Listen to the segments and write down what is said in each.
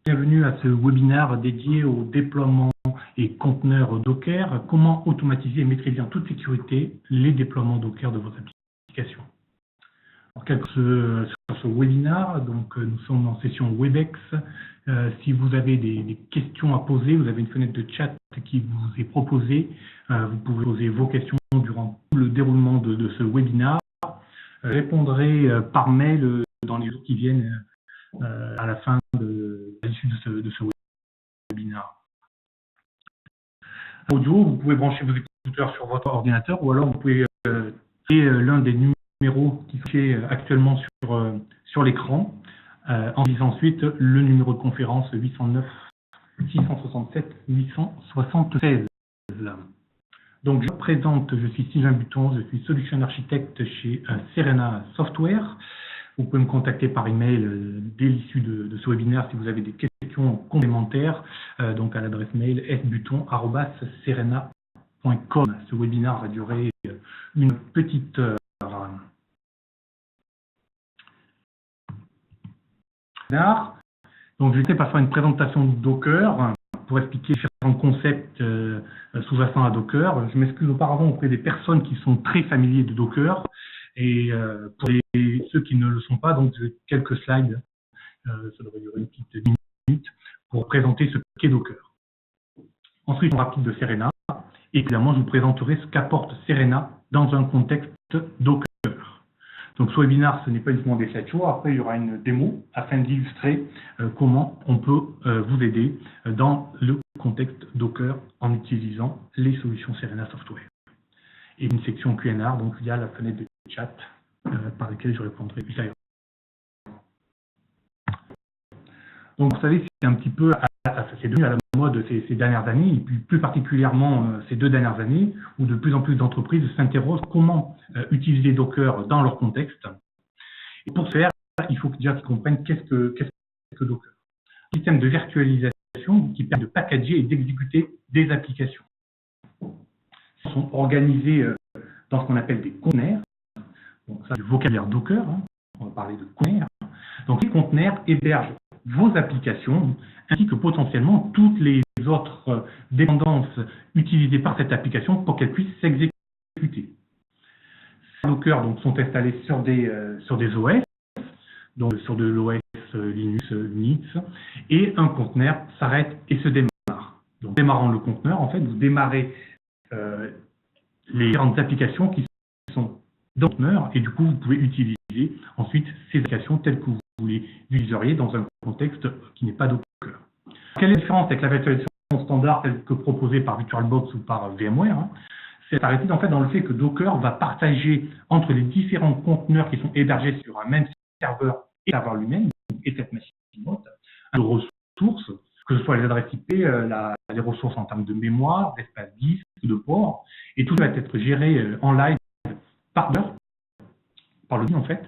Bienvenue à ce webinaire dédié au déploiement et conteneurs Docker. Comment automatiser et maîtriser en toute sécurité les déploiements Docker de vos applications. Alors, sur ce webinaire, donc nous sommes en session WebEx. Si vous avez des questions à poser, vous avez une fenêtre de chat qui vous est proposée. Vous pouvez poser vos questions durant tout le déroulement de ce webinaire. Je répondrai par mail dans les jours qui viennent à la fin à l'issue de ce webinaire. Audio, vous pouvez brancher vos écouteurs sur votre ordinateur ou alors vous pouvez créer l'un des numéros qui sont actuellement sur l'écran en disant ensuite le numéro de conférence 809 667 876. Donc je me présente, je suis Sylvain Buton, je suis Solution Architect chez Serena Software. Vous pouvez me contacter par email dès l'issue de ce webinaire si vous avez des questions complémentaires, donc à l'adresse mail sbuton@serena.com. Ce webinaire va durer une petite heure. Donc je vais par faire une présentation de Docker pour expliquer différents concepts sous-jacents à Docker. Je m'excuse auparavant auprès des personnes qui sont très familiers de Docker. Et pour ceux qui ne le sont pas, donc j'ai quelques slides, ça devrait durer une petite 10 minutes, pour présenter ce qu'est Docker. Ensuite, un rapide de Serena, et évidemment, je vous présenterai ce qu'apporte Serena dans un contexte Docker. Donc ce webinaire, ce n'est pas uniquement des slideshows, après il y aura une démo afin d'illustrer comment on peut vous aider dans le contexte Docker en utilisant les solutions Serena Software. Et une section Q&A, donc il y a la fenêtre de chat par laquelle je répondrai ultérieurement. Donc vous savez, c'est un petit peu, c'est devenu à la mode ces dernières années, et puis plus particulièrement ces 2 dernières années, où de plus en plus d'entreprises s'interrogent comment utiliser Docker dans leur contexte. Et pour ce faire, il faut déjà qu'ils comprennent qu'est-ce que Docker. Un système de virtualisation qui permet de packager et d'exécuter des applications. Ils sont organisés dans ce qu'on appelle des containers. Donc ça, c'est le vocabulaire Docker, hein. On va parler de containers. Donc les containers hébergent vos applications ainsi que potentiellement toutes les autres dépendances utilisées par cette application pour qu'elles puissent s'exécuter. Docker donc, sont installés sur des OS, donc sur de l'OS Linux, Unix, et un conteneur s'arrête et se démarre. Donc démarrant le conteneur, en fait, vous démarrez les différentes applications qui sont dans le conteneur et du coup vous pouvez utiliser ensuite ces applications telles que vous les utiliseriez dans un contexte qui n'est pas Docker. Quelle est la différence avec la virtualisation standard telle que proposée par VirtualBox ou par VMware, hein? C'est arrêté en fait dans le fait que Docker va partager entre les différents conteneurs qui sont hébergés sur un même serveur et le serveur lui-même et cette machine de ressources, que ce soit les adresses IP, les ressources en termes de mémoire, d'espace disque, de port, et tout va être géré en live par le en fait,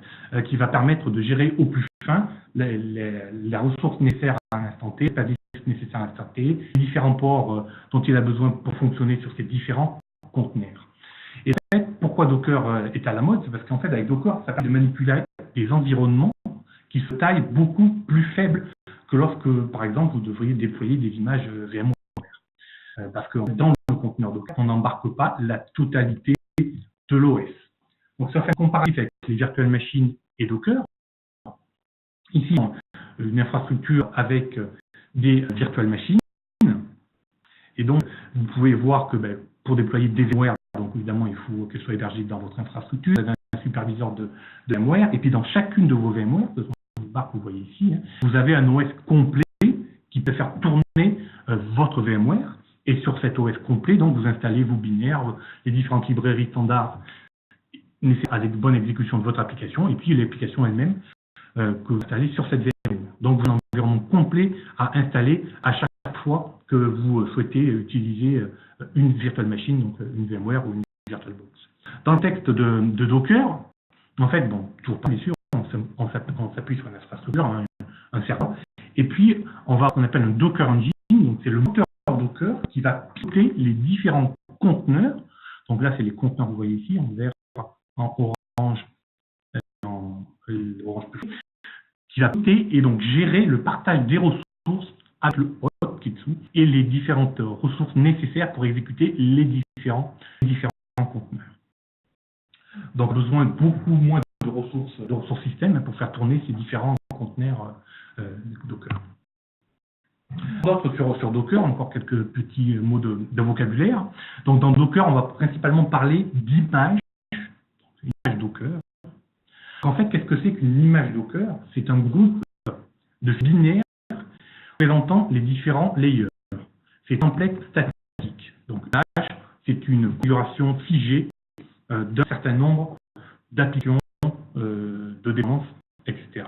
qui va permettre de gérer au plus fin les ressources nécessaires à un instant T, l'espace disque nécessaire à un instant T, les différents ports dont il a besoin pour fonctionner sur ces différents conteneurs. Et en fait, pourquoi Docker est à la mode? C'est parce qu'en fait, avec Docker, ça permet de manipuler des environnements qui se taillent beaucoup plus faibles que lorsque, par exemple, vous devriez déployer des images VMware. Parce que dans le conteneur Docker, on n'embarque pas la totalité de l'OS. Donc, ça fait un comparatif avec les virtual machines et Docker. Ici, une infrastructure avec des virtual machines. Et donc, vous pouvez voir que pour déployer des VMware, donc évidemment, il faut qu'elles soient hébergées dans votre infrastructure. Vous avez un superviseur de VMware. Et puis, dans chacune de vos VMware, ce sont les barres que vous voyez ici, hein, vous avez un OS complet qui peut faire tourner votre VMware. Et sur cet OS complet, donc, vous installez vos binaires, les différentes librairies standards nécessaires à la bonne exécution de votre application, et puis l'application elle-même que vous installez sur cette VM. Donc, vous avez un environnement complet à installer à chaque fois que vous souhaitez utiliser une virtual machine, donc une VMware ou une VirtualBox. Dans le texte de Docker, en fait, bon, toujours pas bien sûr, on s'appuie sur une infrastructure, un serveur, et puis on va ce qu'on appelle un Docker Engine, donc c'est le moteur Docker qui va piloter les différents conteneurs. Donc là, c'est les conteneurs que vous voyez ici, en vert, en orange, en orange plus, qui va piloter et donc gérer le partage des ressources avec le hotkitsu et les différentes ressources nécessaires pour exécuter les différents conteneurs. Donc, besoin de beaucoup moins de ressources système pour faire tourner ces différents conteneurs Docker. D'autres sur Docker, encore quelques petits mots de vocabulaire. Donc, dans Docker, on va principalement parler d'images, Docker. En fait, qu'est-ce que c'est qu'une image Docker? C'est un groupe de binaires présentant les différents layers. C'est template statique. Donc, l'image, c'est une configuration figée d'un certain nombre d'applications, de dépenses, etc.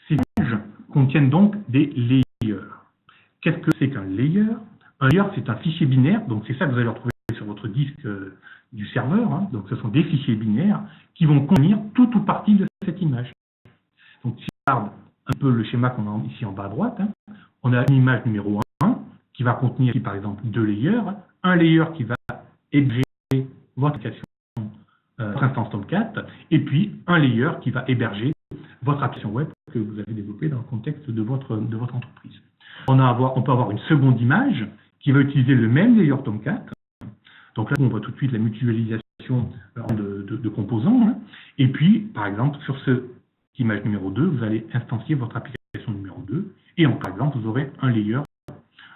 Ces images contiennent donc des layers. Qu'est-ce que c'est qu'un layer? Un layer, c'est un fichier binaire, donc c'est ça que vous allez retrouver sur votre disque du serveur. Hein. Donc, ce sont des fichiers binaires qui vont contenir tout ou partie de cette image. Donc, si on regarde un peu le schéma qu'on a ici en bas à droite, hein, on a une image numéro 1 qui va contenir, ici, par exemple, 2 layers. Un layer qui va héberger votre application, votre instance Tomcat, et puis un layer qui va héberger votre application web que vous avez développée dans le contexte de votre entreprise. On peut avoir une seconde image qui va utiliser le même layer Tomcat. Donc là, on voit tout de suite la mutualisation de composants. Hein. Et puis, par exemple, sur cette image numéro 2, vous allez instancier votre application numéro 2. Et par exemple, vous aurez un layer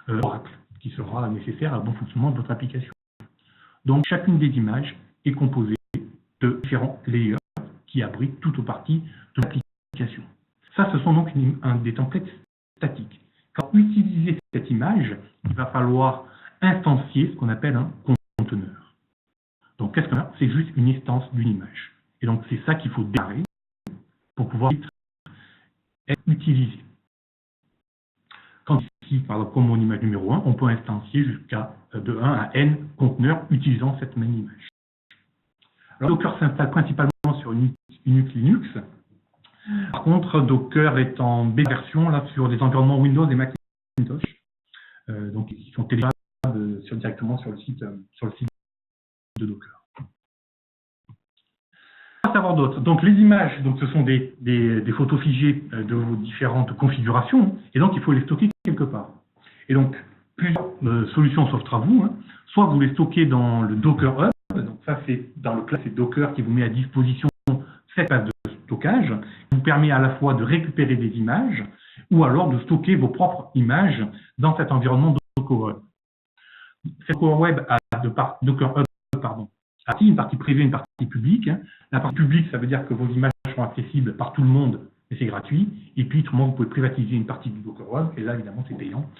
Oracle qui sera nécessaire à bon fonctionnement de votre application. Donc, chacune des images est composée de différents layers qui abritent tout ou partie de l'application. Ça, ce sont donc des templates statiques. Quand utiliser cette image, il va falloir instancier ce qu'on appelle un conteneur. Donc, qu'est-ce qu'on a? C'est juste une instance d'une image. Et donc, c'est ça qu'il faut démarrer pour pouvoir être utilisé. Quand ici, par exemple, comme mon image numéro 1, on peut instancier jusqu'à de 1 à n conteneurs utilisant cette même image. Alors, Docker s'installe principalement sur Unix Linux. Par contre, Docker est en bêta version là, sur des environnements Windows et Macintosh. Donc, ils sont téléchargeables directement sur le site de Docker. Quoi savoir d'autre? Donc, les images, donc, ce sont des photos figées de vos différentes configurations, et donc il faut les stocker quelque part. Et donc, plusieurs solutions s'offrent à vous. Hein. Soit vous les stockez dans le Docker Hub, donc ça c'est dans le classe, c'est Docker qui vous met à disposition cette base de stockage, qui vous permet à la fois de récupérer des images, ou alors de stocker vos propres images dans cet environnement Docker Web. Cette Docker Web Docker Hub, a une partie privée et une partie publique. Hein. La partie publique, ça veut dire que vos images sont accessibles par tout le monde, mais c'est gratuit. Et puis, autrement, vous pouvez privatiser une partie du Docker Web, et là, évidemment, c'est payant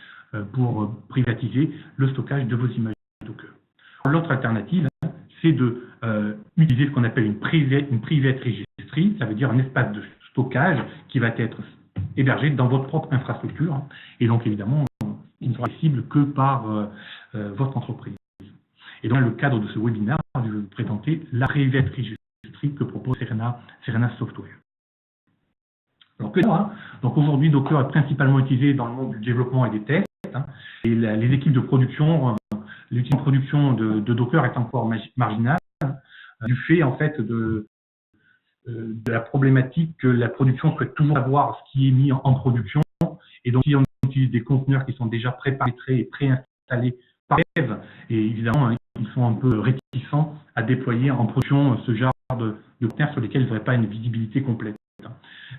pour privatiser le stockage de vos images Docker. L'autre alternative, hein, c'est de utiliser ce qu'on appelle une private registry, ça veut dire un espace de stockage qui va être hébergé dans votre propre infrastructure, hein, et donc évidemment, il ne sera accessible que par votre entreprise. Et dans le cadre de ce webinaire, je vais vous présenter la private registry que propose Serena Software. Alors, donc aujourd'hui, Docker est principalement utilisé dans le monde du développement et des tests, hein, et les équipes de production, l'outil de production de Docker est encore marginal, du fait en fait de la problématique que la production souhaite toujours savoir ce qui est mis en production, et donc si on utilise des conteneurs qui sont déjà pré-paramétrés et préinstallés par dev, et évidemment ils sont un peu réticents à déployer en production ce genre de conteneurs sur lesquels ils n'auraient pas une visibilité complète.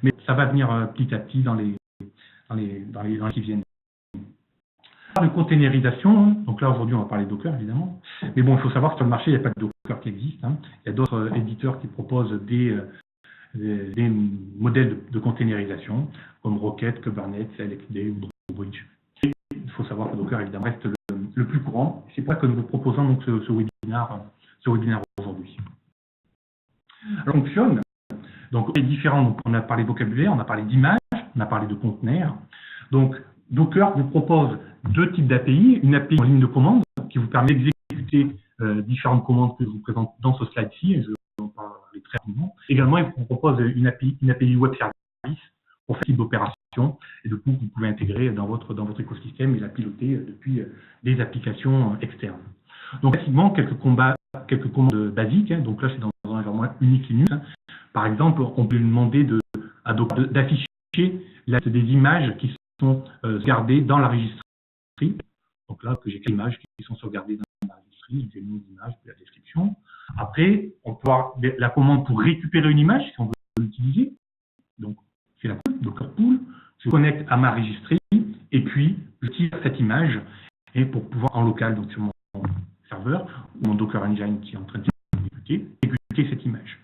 Mais ça va venir petit à petit dans les qui viennent. De containerisation, donc là aujourd'hui on va parler de Docker évidemment, mais bon il faut savoir que sur le marché il n'y a pas de Docker qui existe, hein. Il y a d'autres éditeurs qui proposent des modèles de containerisation comme Rocket, Kubernetes, LXD ou Bridge. Et il faut savoir que Docker évidemment reste le plus courant, c'est pour ça que nous vous proposons donc ce webinaire aujourd'hui. Alors on fonctionne, donc les différents, donc on a parlé de vocabulaire, on a parlé d'images, on a parlé de conteneurs, donc Docker vous propose deux types d'API, une API en ligne de commande qui vous permet d'exécuter différentes commandes que je vous présente dans ce slide-ci, et je vais en parler très rapidement. Également, il vous propose une API web service pour faire ce type d'opération, et du coup, vous pouvez intégrer dans votre écosystème et la piloter depuis des applications externes. Donc, facilement, quelques commandes basiques, hein, donc là, c'est dans un environnement Unix Linux. Hein. Par exemple, on peut lui demander d'afficher la liste des images qui sont sauvegardées dans la registry. Donc là, que j'ai quelques images qui sont sauvegardées dans la registry, j'ai le nom d'image, la description. Après, on peut avoir la commande pour récupérer une image, si on veut l'utiliser. Donc, c'est la Docker Pool. Je connecte à ma registry, et puis je tire cette image, et pour pouvoir, en local, donc sur mon serveur, ou mon Docker Engine qui est en train de exécuter cette image.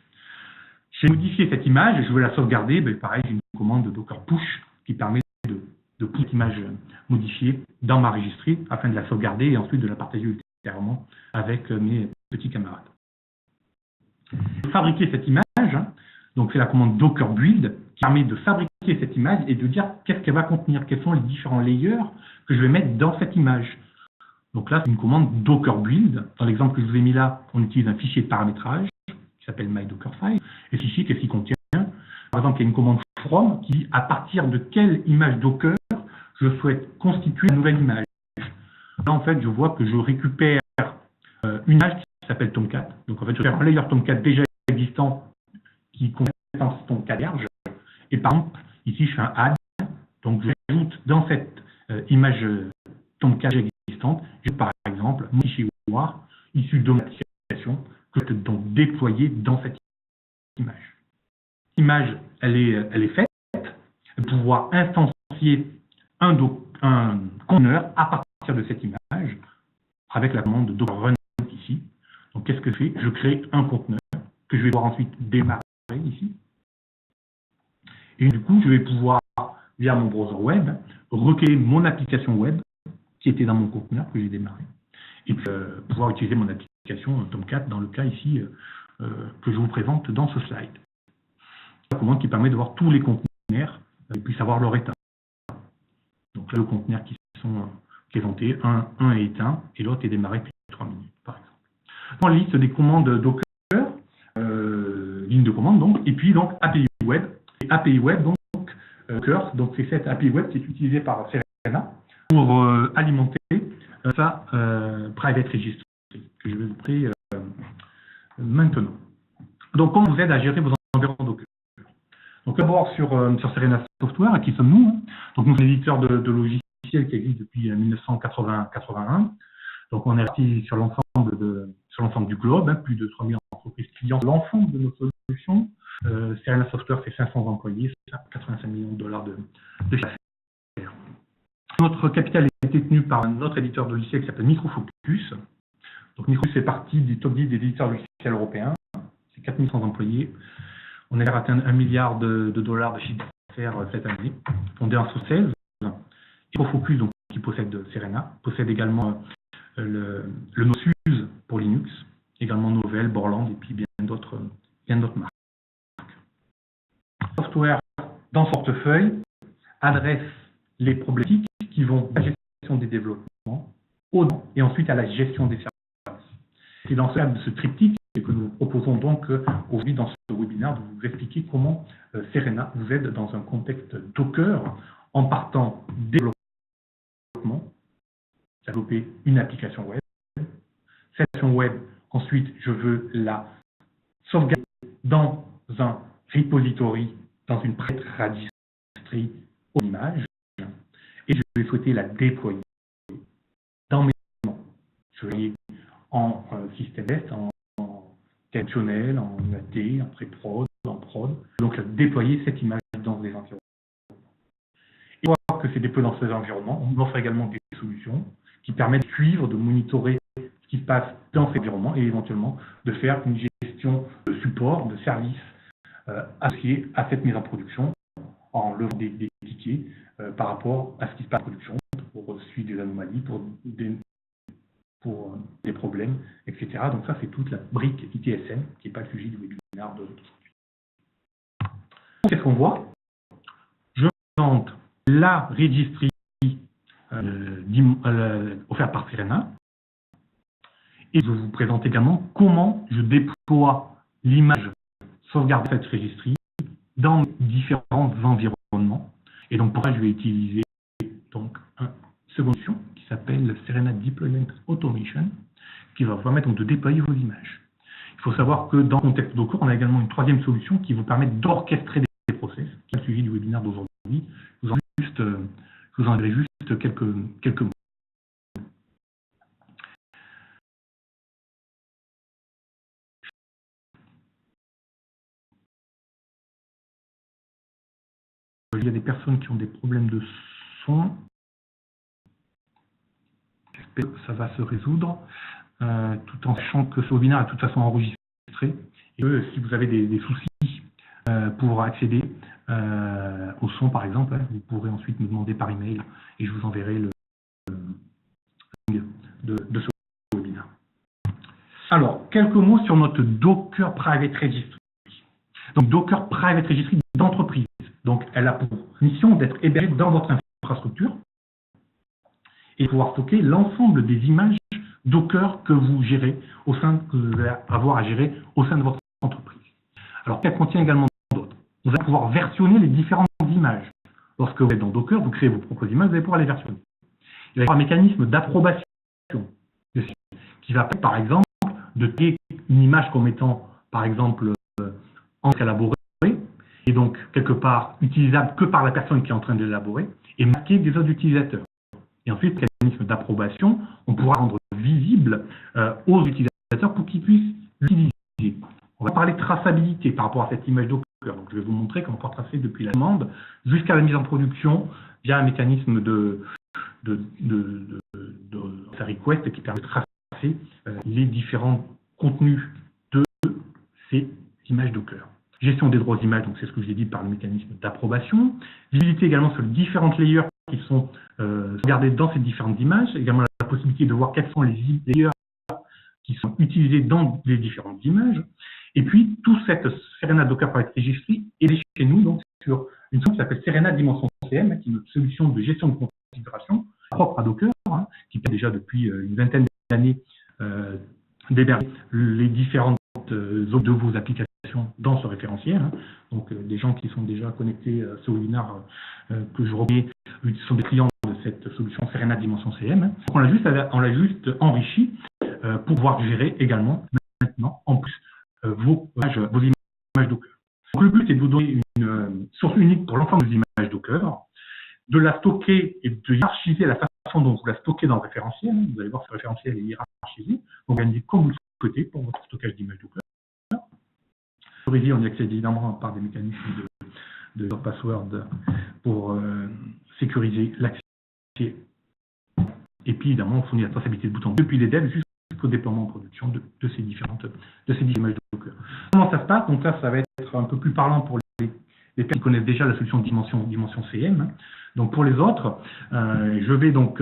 J'ai modifié cette image, je veux la sauvegarder, pareil, j'ai une commande de Docker Push qui permet de pousser cette image modifiée dans ma registry afin de la sauvegarder et ensuite de la partager ultérieurement avec mes petits camarades. Fabriquer cette image, donc c'est la commande Docker Build qui permet de fabriquer cette image et de dire qu'est-ce qu'elle va contenir, quels sont les différents layers que je vais mettre dans cette image. Donc là, c'est une commande Docker Build. Dans l'exemple que je vous ai mis là, on utilise un fichier de paramétrage qui s'appelle MyDockerFile. Et ce fichier, qu'est-ce qu'il contient? Par exemple, il y a une commande from qui dit à partir de quelle image Docker je souhaite constituer une nouvelle image. Là, en fait, je vois que je récupère une image qui s'appelle Tomcat. Donc, en fait, je fais un layer Tomcat déjà existant qui contient Tomcat vierge. Et par exemple, ici, je fais un add. Donc, j'ajoute dans cette image Tomcat existante, j'ai par exemple mon fichier WAR issu de mon application que je peux donc déployer dans cette image. L'image, elle est faite de pouvoir instancier un conteneur à partir de cette image avec la commande de Docker Run ici. Donc, qu'est-ce que je fais? Je crée un conteneur que je vais pouvoir ensuite démarrer ici. Et du coup, je vais pouvoir, via mon browser web, recréer mon application web qui était dans mon conteneur que j'ai démarré. Et puis, pouvoir utiliser mon application Tomcat dans le cas ici que je vous présente dans ce slide. La commande qui permet de voir tous les conteneurs et puis savoir leur état. Donc là, le conteneur qui sont présentés, un est éteint et l'autre est démarré depuis 3 minutes, par exemple. Dans la liste des commandes Docker, ligne de commande donc, et puis donc API Web. Et API Web, donc Docker, donc c'est cette API Web qui est utilisée par Serena pour alimenter sa private registry que je vais vous montrer maintenant. Donc, comment vous aide à gérer vos environnements Docker? Donc, d'abord sur Serena Software, qui sommes-nous? Donc, nous sommes l'éditeur de logiciels qui existe depuis 1981. Donc, on est parti sur l'ensemble du globe, plus de 3000 entreprises clients, l'ensemble de nos solutions. Serena Software, c'est 500 employés, 85 millions de dollars de chiffre d'affaires. Notre capital est détenu par notre éditeur de logiciels qui s'appelle Microfocus. Donc, Microfocus fait partie du top 10 des éditeurs de logiciels européens. C'est 4100 employés. On a atteint 1 milliard de dollars de chiffre d'affaires cette année. On est en 16. Microfocus, donc, qui possède Serena, possède également le Node pour Linux, également Novell, Borland et puis bien d'autres marques. Software dans ce portefeuille adresse les problématiques qui vont de la gestion des développements et ensuite à la gestion des services. C'est dans ce cadre de ce triptyque que nous proposons donc aujourd'hui dans ce webinaire de vous expliquer comment Serena vous aide dans un contexte Docker en partant des développements, développer une application web. Cette application web, ensuite, je veux la sauvegarder dans un repository, dans une private registry aux images, et je vais souhaiter la déployer dans mes environnements. Je vais en système test, en fonctionnel, en UAT, en pré-prod, en prod. Donc, déployer cette image dans des environnements. Et voir que c'est déployé dans ces environnements, on offre également des solutions qui permettent de suivre, de monitorer ce qui se passe dans ces environnements et éventuellement de faire une gestion de support, de service associé à cette mise en production en levant des tickets par rapport à ce qui se passe en production pour suivre des anomalies, pour des problèmes, etc. Donc ça, c'est toute la brique ITSM qui n'est pas le sujet du webinaire d'aujourd'hui. Qu'est-ce qu'on voit? Je présente la registry offerte par Serena et je vous présente également comment je déploie l'image sauvegardée de cette registry dans différents environnements. Et donc pour ça, je vais utiliser donc une seconde solution qui s'appelle Serena Deployment Automation, qui va vous permettre donc de déployer vos images. Il faut savoir que dans le contexte Docker, on a également une troisième solution qui vous permet d'orchestrer des process, qui est le sujet du webinaire d'aujourd'hui. Je vous en juste Je vous en dirai juste quelques mots. Il y a des personnes qui ont des problèmes de son. J'espère que ça va se résoudre, tout en sachant que ce webinaire est de toute façon enregistré. Et que si vous avez des soucis pour accéder au son, par exemple, vous pourrez ensuite me demander par email et je vous enverrai le link de ce webinaire. Alors, quelques mots sur notre Docker Private Registry. Donc, Docker Private Registry d'entreprise. Donc, elle a pour mission d'être hébergée dans votre infrastructure et de pouvoir stocker l'ensemble des images Docker que vous gérez que vous allez avoir à gérer au sein de votre entreprise. Alors, qu'elle contient également d'autres. Vous allez pouvoir versionner les différentes images. Lorsque vous êtes dans Docker, vous créez vos propres images, vous allez pouvoir les versionner. Il va y avoir un mécanisme d'approbation qui va permettre, par exemple, de créer une image comme étant, par exemple, élaborée, et donc, quelque part, utilisable que par la personne qui est en train de l'élaborer, et marquée des autres utilisateurs. Et ensuite, le mécanisme d'approbation, on pourra rendre visible aux utilisateurs pour qu'ils puissent l'utiliser. On va parler de traçabilité par rapport à cette image Docker. Donc, je vais vous montrer comment on peut tracer depuis la demande jusqu'à la mise en production via un mécanisme de request qui permet de tracer les différents contenus de ces images Docker. Gestion des droits d'images, donc c'est ce que je vous ai dit par le mécanisme d'approbation. Visibilité également sur les différentes layers qui sont sauvegardés dans ces différentes images. Également la possibilité de voir quels sont les layers qui sont utilisés dans les différentes images. Et puis, tout cette Serena Docker Private Registry est chez nous donc, sur une solution qui s'appelle Serena Dimension CM, qui est notre solution de gestion de configuration propre à Docker, qui permet déjà depuis une vingtaine d'années d'héberger les différentes zones de vos applications dans ce référentiel. Donc, des gens qui sont déjà connectés à ce webinaire que je remets sont des clients de cette solution Serena Dimension CM. Donc, on l'a juste enrichi pour pouvoir gérer également maintenant en plus vos images Docker. Donc, le but est de vous donner une source unique pour l'ensemble des images Docker, de la stocker et de hiérarchiser la façon dont vous la stockez dans le référentiel. Vous allez voir ce référentiel est hiérarchisé, organisé comme vous le souhaitez pour votre stockage d'images Docker. On y accède évidemment par des mécanismes de password pour sécuriser l'accès. Et puis évidemment, on fournit la traçabilité de bout en bout depuis les devs jusqu'au déploiement en production de ces différentes images Docker. Comment ça se passe? Donc là, ça va être un peu plus parlant pour les personnes qui connaissent déjà la solution Dimension CM. Donc pour les autres, je vais donc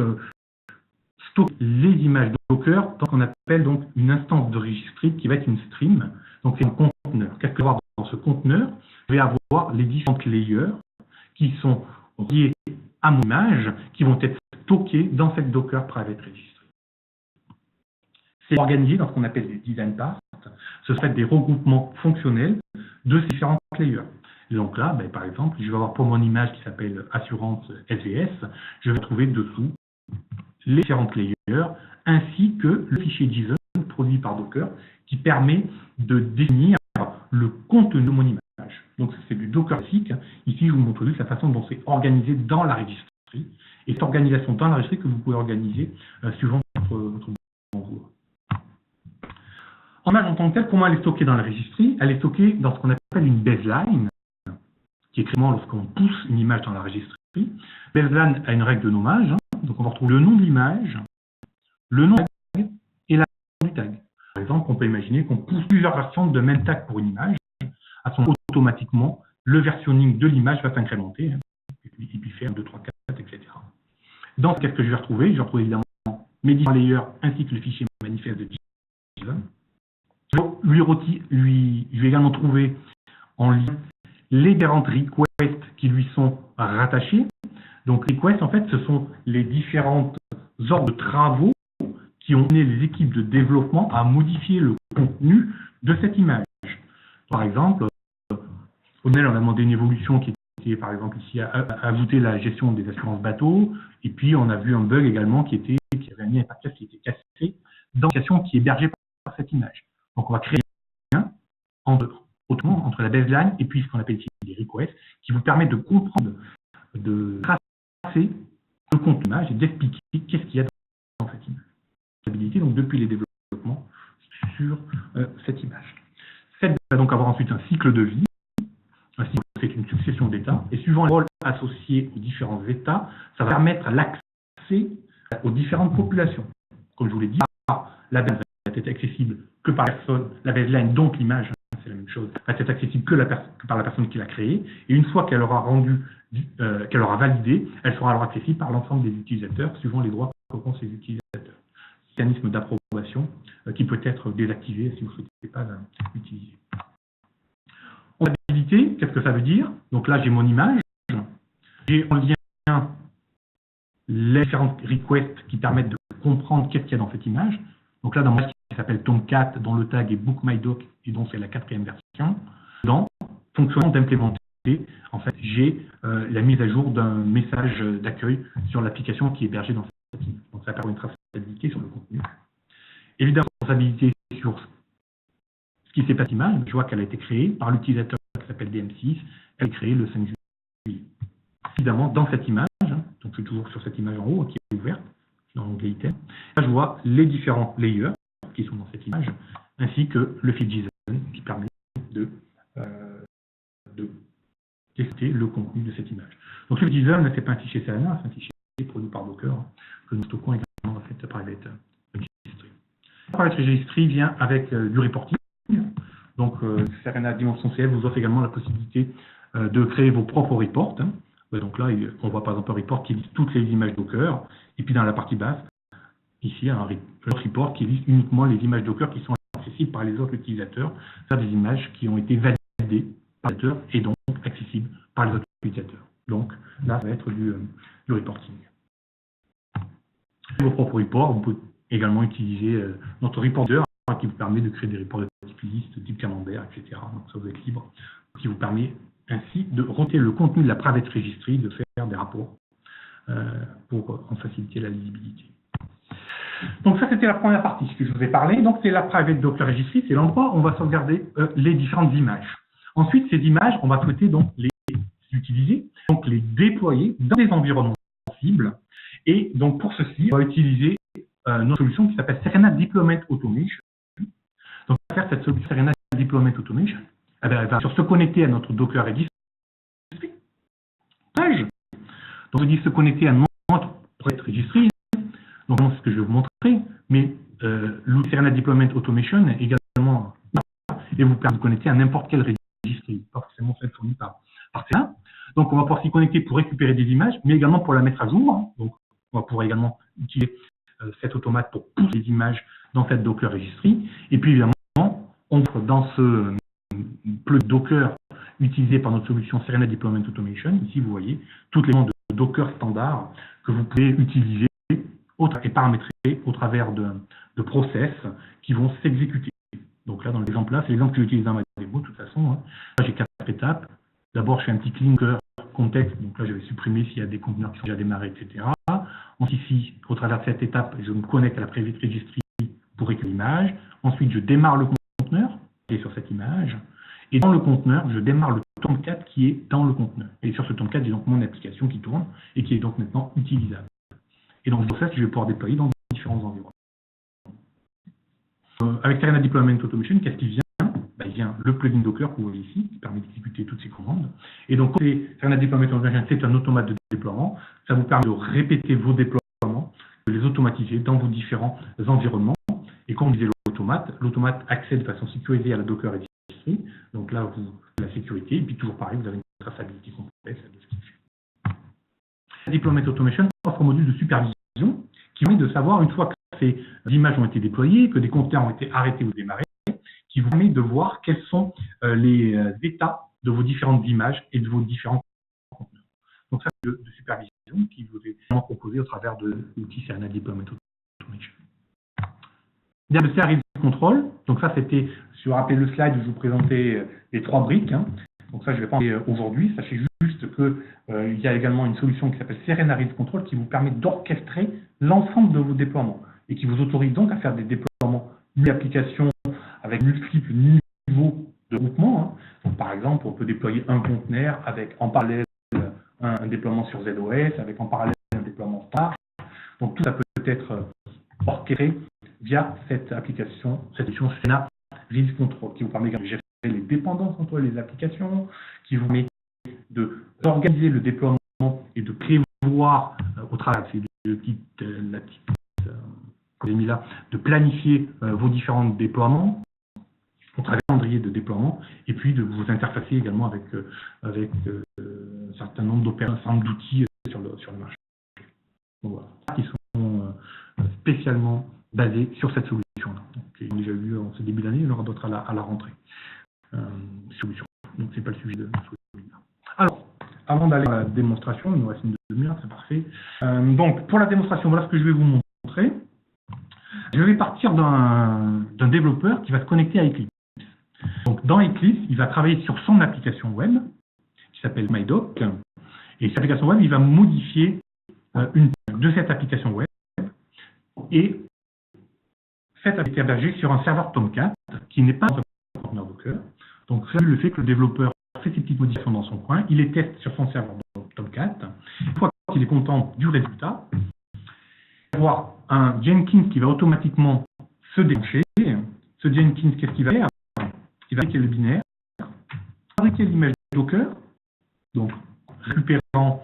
stocker les images Docker dans ce qu'on appelle donc une instance de registry qui va être une stream. Donc c'est un conteneur. Qu'est-ce que je vais avoir dans ce conteneur? Je vais avoir les différentes layers qui sont liées à mon image, qui vont être stockées dans cette Docker Private Registry. C'est organisé dans ce qu'on appelle des design paths. Ce serait des regroupements fonctionnels de ces différentes layers. Et donc là, par exemple, je vais avoir pour mon image qui s'appelle assurance SVS, je vais trouver dessous les différentes layers ainsi que le fichier JSON produit par Docker qui permet de définir le contenu de mon image. Donc c'est du Docker classique. Ici, je vous montre juste la façon dont c'est organisé dans la registry. Et cette organisation dans la registry que vous pouvez organiser suivant votre concours. En image en tant que telle, comment elle est stockée dans la registry? Elle est stockée dans ce qu'on appelle une baseline, qui est créée lorsqu'on pousse une image dans la registry. Baseline a une règle de nommage. Donc on va retrouver le nom de l'image, le nom du tag et la du tag. Par exemple, on peut imaginer qu'on pousse plusieurs versions de même tag pour une image. À ce moment, automatiquement, le versionning de l'image va s'incrémenter, et puis faire 1, 2, 3, 4, etc. Dans ce cas que je vais retrouver évidemment mes différents layers ainsi que le fichier manifeste de JSON. Je vais également trouver en lien les différentes requests qui lui sont rattachées. Donc, requests, en fait, ce sont les différentes ordres de travaux qui ont amené les équipes de développement à modifier le contenu de cette image. Par exemple, on a demandé une évolution qui était, par exemple, ici, à ajouter la gestion des assurances bateaux, et puis on a vu un bug également qui avait mis un package qui était cassé dans l'application qui est hébergée par cette image. Donc, on va créer un lien entre la baseline et puis ce qu'on appelle ici les requests, qui vous permet de comprendre, de tracer le contenu de l'image et d'expliquer qu'est-ce qu'il y a dans cette image. Donc depuis les développements sur cette image. Cette va donc avoir ensuite un cycle de vie. Un cycle, c'est une succession d'états. Et suivant les rôles associés aux différents états, ça va permettre l'accès aux différentes populations. Comme je vous l'ai dit, la base va être accessible que par la personne, la baseline, donc l'image, c'est la même chose, va être accessible que par la personne qui l'a créée. Et une fois qu'elle aura qu'elle aura validé, elle sera alors accessible par l'ensemble des utilisateurs, suivant les droits qu'auront ces utilisateurs. Mécanisme d'approbation qui peut être désactivé si vous ne souhaitez pas l'utiliser. En validité, qu'est-ce que ça veut dire? Donc là, j'ai mon image, j'ai en lien les différentes requests qui permettent de comprendre qu'est-ce qu'il y a dans cette image. Donc là, dans mon image qui s'appelle Tomcat, dont le tag est BookMyDoc et dont c'est la 4e version, dans fonctionnement d'implémenter, en fait, j'ai la mise à jour d'un message d'accueil sur l'application qui est hébergée dans cette image. Donc ça permet une traçabilité sur le contenu. Évidemment, traçabilité sur ce qui s'est passé l'image. Je vois qu'elle a été créée par l'utilisateur qui s'appelle DM6. Elle est créée le 5 juillet. Évidemment, dans cette image, donc je suis toujours sur cette image en haut qui est ouverte, dans l'onglet item, là je vois les différents layers qui sont dans cette image, ainsi que le feed JSON qui permet de tester le contenu de cette image. Donc le feed JSON, ce n'est pas un fichier CNA, c'est un fichier produit par Docker que nous stockons également dans cette private registry. La private registry vient avec du reporting. Donc Serena Dimension CL vous offre également la possibilité de créer vos propres reports. Donc là, on voit par exemple un report qui liste toutes les images Docker, et puis dans la partie basse, ici, un autre report qui liste uniquement les images Docker qui sont accessibles par les autres utilisateurs, c'est des images qui ont été validées par l'utilisateur et donc accessibles par les autres utilisateurs. Donc là, ça va être du reporting. Vos propres reports, vous pouvez également utiliser notre reporter qui vous permet de créer des reports de type liste, type camembert, etc. Donc ça vous êtes libre, qui vous permet ainsi de roter le contenu de la private registry, de faire des rapports pour en faciliter la lisibilité. Donc ça, c'était la première partie que je vous ai parlé. Donc c'est la private Docker registry, c'est l'endroit où on va sauvegarder les différentes images. Ensuite, ces images, on va souhaiter donc les utiliser, donc les déployer dans des environnements cibles. Et donc pour ceci, on va utiliser notre solution qui s'appelle Serena Deployment Automation. Donc pour faire cette solution Serena Deployment Automation, elle va se connecter à notre Docker Registry. Donc je dis se connecter à notre Private Registry. Donc c'est ce que je vais vous montrer, mais l'outil Serena Deployment Automation est également et vous permet de connecter à n'importe quel registry, pas forcément celle fournie par Serena. Donc on va pouvoir s'y connecter pour récupérer des images, mais également pour la mettre à jour. Donc on va pouvoir également utiliser cet automate pour pousser les images dans cette Docker Registry. Et puis évidemment, on offre dans ce plug Docker utilisé par notre solution Serena Deployment Automation. Ici, vous voyez toutes les éléments de Docker standard que vous pouvez utiliser et paramétrer au travers de process qui vont s'exécuter. Donc là, dans l'exemple là, c'est l'exemple que j'utilise dans ma démo de toute façon. Là, j'ai 4 étapes. D'abord, je fais un petit clean contexte. Donc là, je vais supprimer s'il y a des conteneurs qui sont déjà démarrés, etc. Ensuite, ici, au travers de cette étape, je me connecte à la Private Registry pour récupérer l'image. Ensuite, je démarre le conteneur qui est sur cette image. Et dans le conteneur, je démarre le Tomcat qui est dans le conteneur. Et sur ce Tomcat, j'ai donc mon application qui tourne et qui est donc maintenant utilisable. Et donc, pour ça, je vais pouvoir déployer dans différents environnements. Avec Serena Deployment Automation, qu'est-ce qui vient? Il vient le plugin Docker que vous voyez ici, qui permet d'exécuter toutes ces commandes. Et donc, Serena Deployment Automation, c'est un automate de déploiement. Ça vous permet de répéter vos déploiements, de les automatiser dans vos différents environnements. Et comme disait l'automate accède de façon sécurisée à la Docker Registry. Donc là, vous avez la sécurité. Et puis, toujours pareil, vous avez une traçabilité complète de ce qu'il fait. La Deployment Automation offre un module de supervision qui permet de savoir, une fois que ces images ont été déployées, que des conteneurs ont été arrêtés ou démarrés, qui vous permet de voir quels sont les états de vos différentes images et de vos différents conteneurs. Donc ça, c'est de supervision qui vous est proposé au travers de l'outil Serena Deployment Automation. Il y a le Service Control. Donc ça, c'était, si vous vous rappelez le slide où je vous présentais les 3 briques. Donc ça, je ne vais pas en parler aujourd'hui. Sachez juste qu'il y a également une solution qui s'appelle Serena Risk Control qui vous permet d'orchestrer l'ensemble de vos déploiements et qui vous autorise donc à faire des déploiements multi-applications avec multiples niveaux de groupement. Donc, par exemple, on peut déployer un conteneur avec en parallèle un déploiement sur ZOS, avec en parallèle un déploiement Donc tout ça peut être orchestré via cette application, cette solution Sena Release Control, qui vous permet de gérer les dépendances entre les applications, qui vous permet d'organiser le déploiement et de prévoir au travers de la petite que j'ai mis là, de planifier vos différents déploiements au travers d'un calendrier de déploiement, et puis de vous interfacer également avec un certain nombre d'opérations, d'outils sur le marché. Donc voilà, qui sont spécialement basés sur cette solution-là. Ils ont déjà vu en ce début d'année, il y en aura d'autres à la rentrée. Solution. Donc c'est pas le sujet de celui-là. Alors, avant d'aller à la démonstration, il nous reste une demi-heure, c'est parfait. Donc pour la démonstration, voilà ce que je vais vous montrer. Je vais partir d'un développeur qui va se connecter à Eclipse. Donc dans Eclipse, il va travailler sur son application web qui s'appelle MyDoc. Et cette application web, il va modifier une de cette application web. Et cette application est hébergée sur un serveur Tomcat qui n'est pas un conteneur Docker. Donc ça le fait que le développeur fait ses petites modifications dans son coin, il les teste sur son serveur Tomcat. Une fois qu'il est content du résultat, il va avoir un Jenkins qui va automatiquement se déclencher. Ce Jenkins, qu'est-ce qu'il va faire? Il va fabriquer le binaire, fabriquer l'image Docker, donc récupérant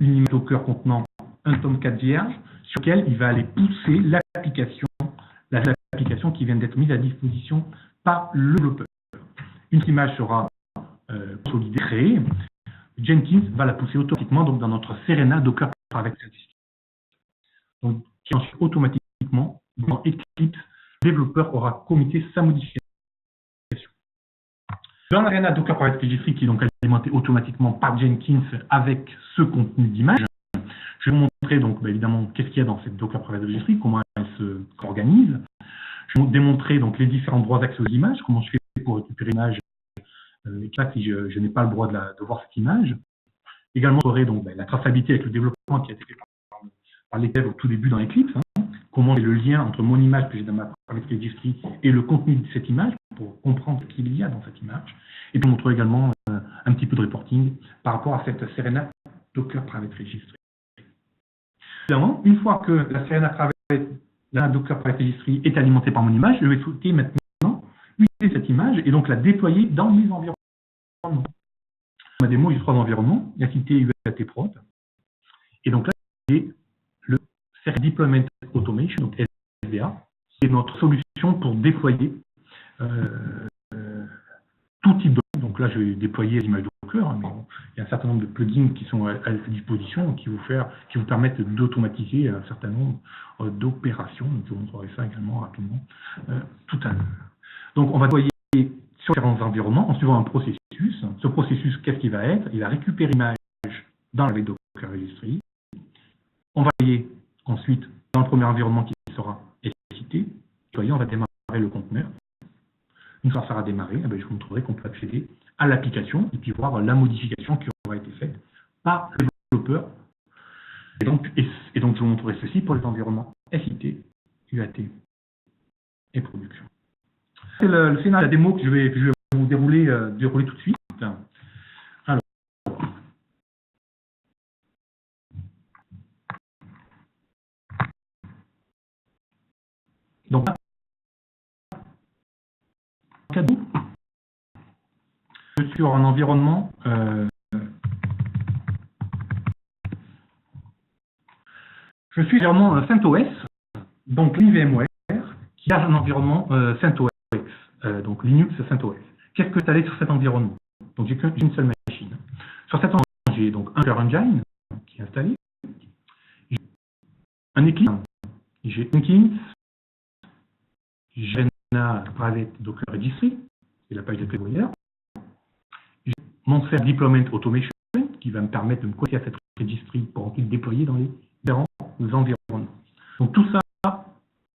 une image Docker contenant un Tomcat vierge, sur lequel il va aller pousser l'application qui vient d'être mise à disposition par le développeur. Une image sera consolidée, créée. Jenkins va la pousser automatiquement donc, dans notre Serena Docker avec Registry. Donc, qui ensuite automatiquement, dans Eclipse, le développeur aura commité sa modification. Dans l'Arena Docker Private Registry, qui est donc alimenté automatiquement par Jenkins avec ce contenu d'image, je vais vous montrer donc évidemment qu'est-ce qu'il y a dans cette Docker Private Registry, comment elle s'organise. Je vais vous démontrer donc les différents droits d'accès aux images, comment je fais pour récupérer l'image, si je n'ai pas le droit de voir cette image. Également, vous aurez donc la traçabilité avec le développement qui a été fait par les devs au tout début dans Eclipse. Comment est le lien entre mon image que j'ai dans ma Private Registry et le contenu de cette image pour comprendre ce qu'il y a dans cette image. Et puis, on montre également un petit peu de reporting par rapport à cette Serena Docker Private Registry. Évidemment, une fois que la Serena Docker Private Registry est alimentée par mon image, je vais souhaiter maintenant utiliser cette image et donc la déployer dans mes environnements. Dans ma démo, j'ai 3 environnements, la cité UAT prod. Et donc là, j'ai le Serena Deployment Automation, donc SDA, qui est notre solution pour déployer tout type de. Donc là, je vais déployer l'image Docker, mais bon, il y a un certain nombre de plugins qui sont à disposition qui vous permettent d'automatiser un certain nombre d'opérations. Je vous montrerai ça également rapidement tout à l'heure. Donc, on va déployer sur différents environnements en suivant un processus. Ce processus, qu'est-ce qu'il va être? Il va récupérer l'image dans la Docker Registry. On va déployer ensuite dans le premier environnement qui sera cité. On va démarrer le conteneur. Une fois que ça sera démarré, je vous montrerai qu'on peut accéder à l'application et puis voir la modification qui aura été faite par le développeur. Et donc, je vous montrerai ceci pour les environnements SIT, UAT et production. C'est le scénario de la démo que je vais vous dérouler tout de suite. Alors, donc, cadeau. Je suis sur un environnement CentOS, donc l'IVMware, qui a un environnement CentOS, donc Linux CentOS. Qu'est-ce que tu as sur cet environnement? Donc j'ai qu'une seule machine. Sur cet environnement, j'ai donc un Docker Engine qui est installé, j'ai un Eclipse, j'ai Jenkins, j'ai un Private Docker Registry, c'est la page de déployeur. J'ai mon Serena Deployment Automation qui va me permettre de me connecter à cette registry pour ensuite déployer dans les différents environnements. Donc tout ça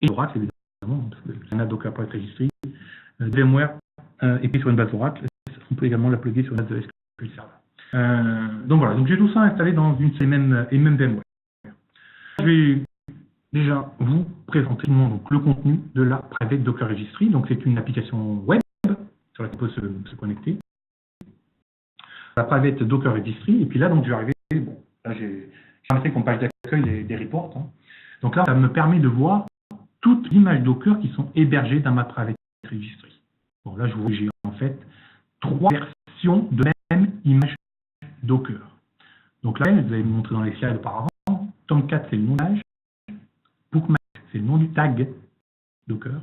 est Oracle évidemment, parce que Serena Docker Private Registry, VMware est pris sur une base Oracle, on peut également la plugger sur une base de SQL Server. Donc voilà, donc j'ai tout ça installé dans une même VMware. Je vais déjà vous présenter donc, le contenu de la Private Docker Registry. Donc c'est une application web sur laquelle on peut se connecter. La Private Docker Registry, et puis là donc je vais arriver, bon, là j'ai montré qu'on page d'accueil des reports. Donc là, ça me permet de voir toutes les images Docker qui sont hébergées dans ma private registry. Bon, là, je vous vois, j'ai en fait 3 versions de la même image Docker. Donc là, je vous avez montré dans les slides auparavant, Tomcat, c'est le nom de l'image, Bookmark, c'est le nom du tag Docker,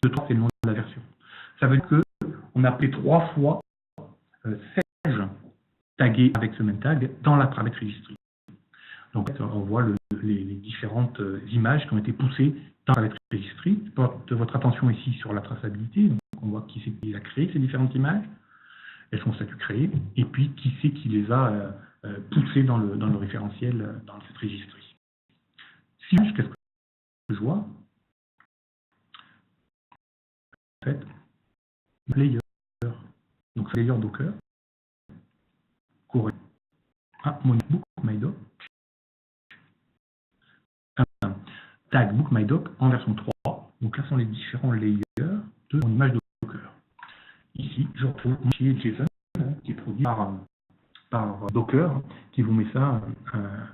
le 3, c'est le nom de la version. Ça veut dire qu'on a pris 3 fois Serge tagué avec ce même tag dans la private registry. Donc, on voit les différentes images qui ont été poussées dans la private registry. Je porte votre attention ici sur la traçabilité. Donc, on voit qui c'est qui a créé ces différentes images. Elles sont statut créé. Et puis, qui c'est qui les a poussées dans le référentiel, dans cette registry. Si qu'est-ce que je vois? En fait, player. Donc, player Docker correspond à mon book MyDoc. Tag book MyDoc en version 3. Donc là sont les différents layers de mon image Docker. Ici, je retrouve mon fichier JSON qui est produit par Docker, qui vous met ça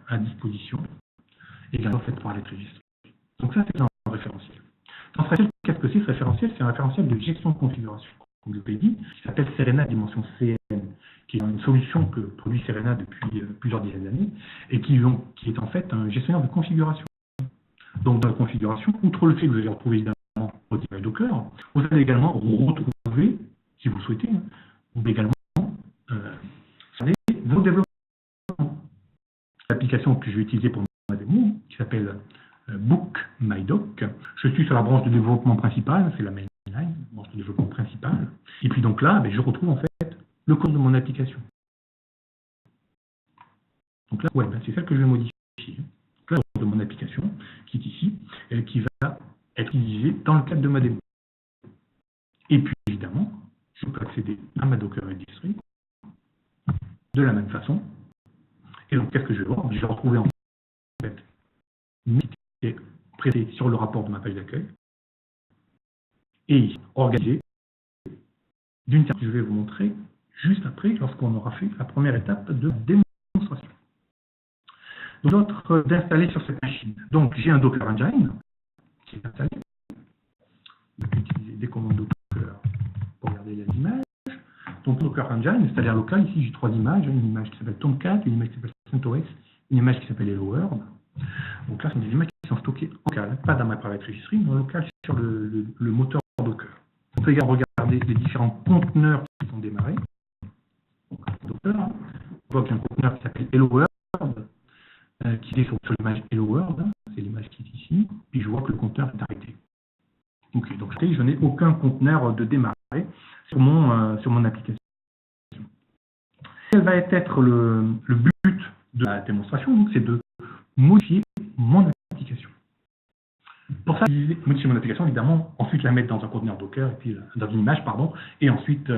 à disposition, également fait par les registry. Donc ça, c'est dans le référentiel. Dans ce référentiel, qu'est-ce que c'est ce référentiel? C'est un référentiel de gestion de configuration, comme je l'ai dit, qui s'appelle Serena Dimension CN, qui est une solution que produit Serena depuis plusieurs dizaines d'années, et qui est en fait un gestionnaire de configuration. Donc, dans la configuration, outre le fait que vous allez retrouver évidemment votre image Docker, vous allez également retrouver, si vous le souhaitez, vous pouvez également vos développements. L'application que je vais utiliser pour ma démo, qui s'appelle Book MyDoc. Je suis sur la branche de développement principale, c'est la mainline, branche de développement principale. Et puis donc là, je retrouve en fait le code de mon application. Donc là, c'est celle que je vais modifier. Donc là, le code de mon application, qui est ici, qui va être utilisé dans le cadre de ma démo. Et puis évidemment, je peux accéder à ma Docker Registry de la même façon. Et donc, qu'est-ce que je vais voir? Je vais retrouver en fait une unité présentée sur le rapport de ma page d'accueil et ici, organisée d'une certaine que je vais vous montrer juste après, lorsqu'on aura fait la première étape de démonstration. Donc, l'autre d'installer sur cette machine. Donc, j'ai un Docker Engine qui est installé. Je vais utiliser des commandes Docker pour regarder les images. Donc, Docker Engine, c'est-à-dire local, ici j'ai 3 images, une image qui s'appelle Tomcat, une image qui s'appelle CentOS, une image qui s'appelle Hello World. Donc là, ce sont des images qui sont stockées en local, pas dans ma private registry, mais en local sur le moteur Docker. On peut également regarder les différents conteneurs qui sont démarrés. Donc, Docker, on voit qu'il y a un conteneur qui s'appelle Hello World, qui est sur l'image Hello World, c'est l'image qui est ici, puis je vois que le conteneur est arrêté. Ok, donc je n'ai aucun conteneur de démarrer sur mon application. Quel va être le but de la démonstration? C'est de modifier mon application. Pour ça, modifier mon application, évidemment, ensuite la mettre dans un conteneur Docker, et puis dans une image, pardon, et ensuite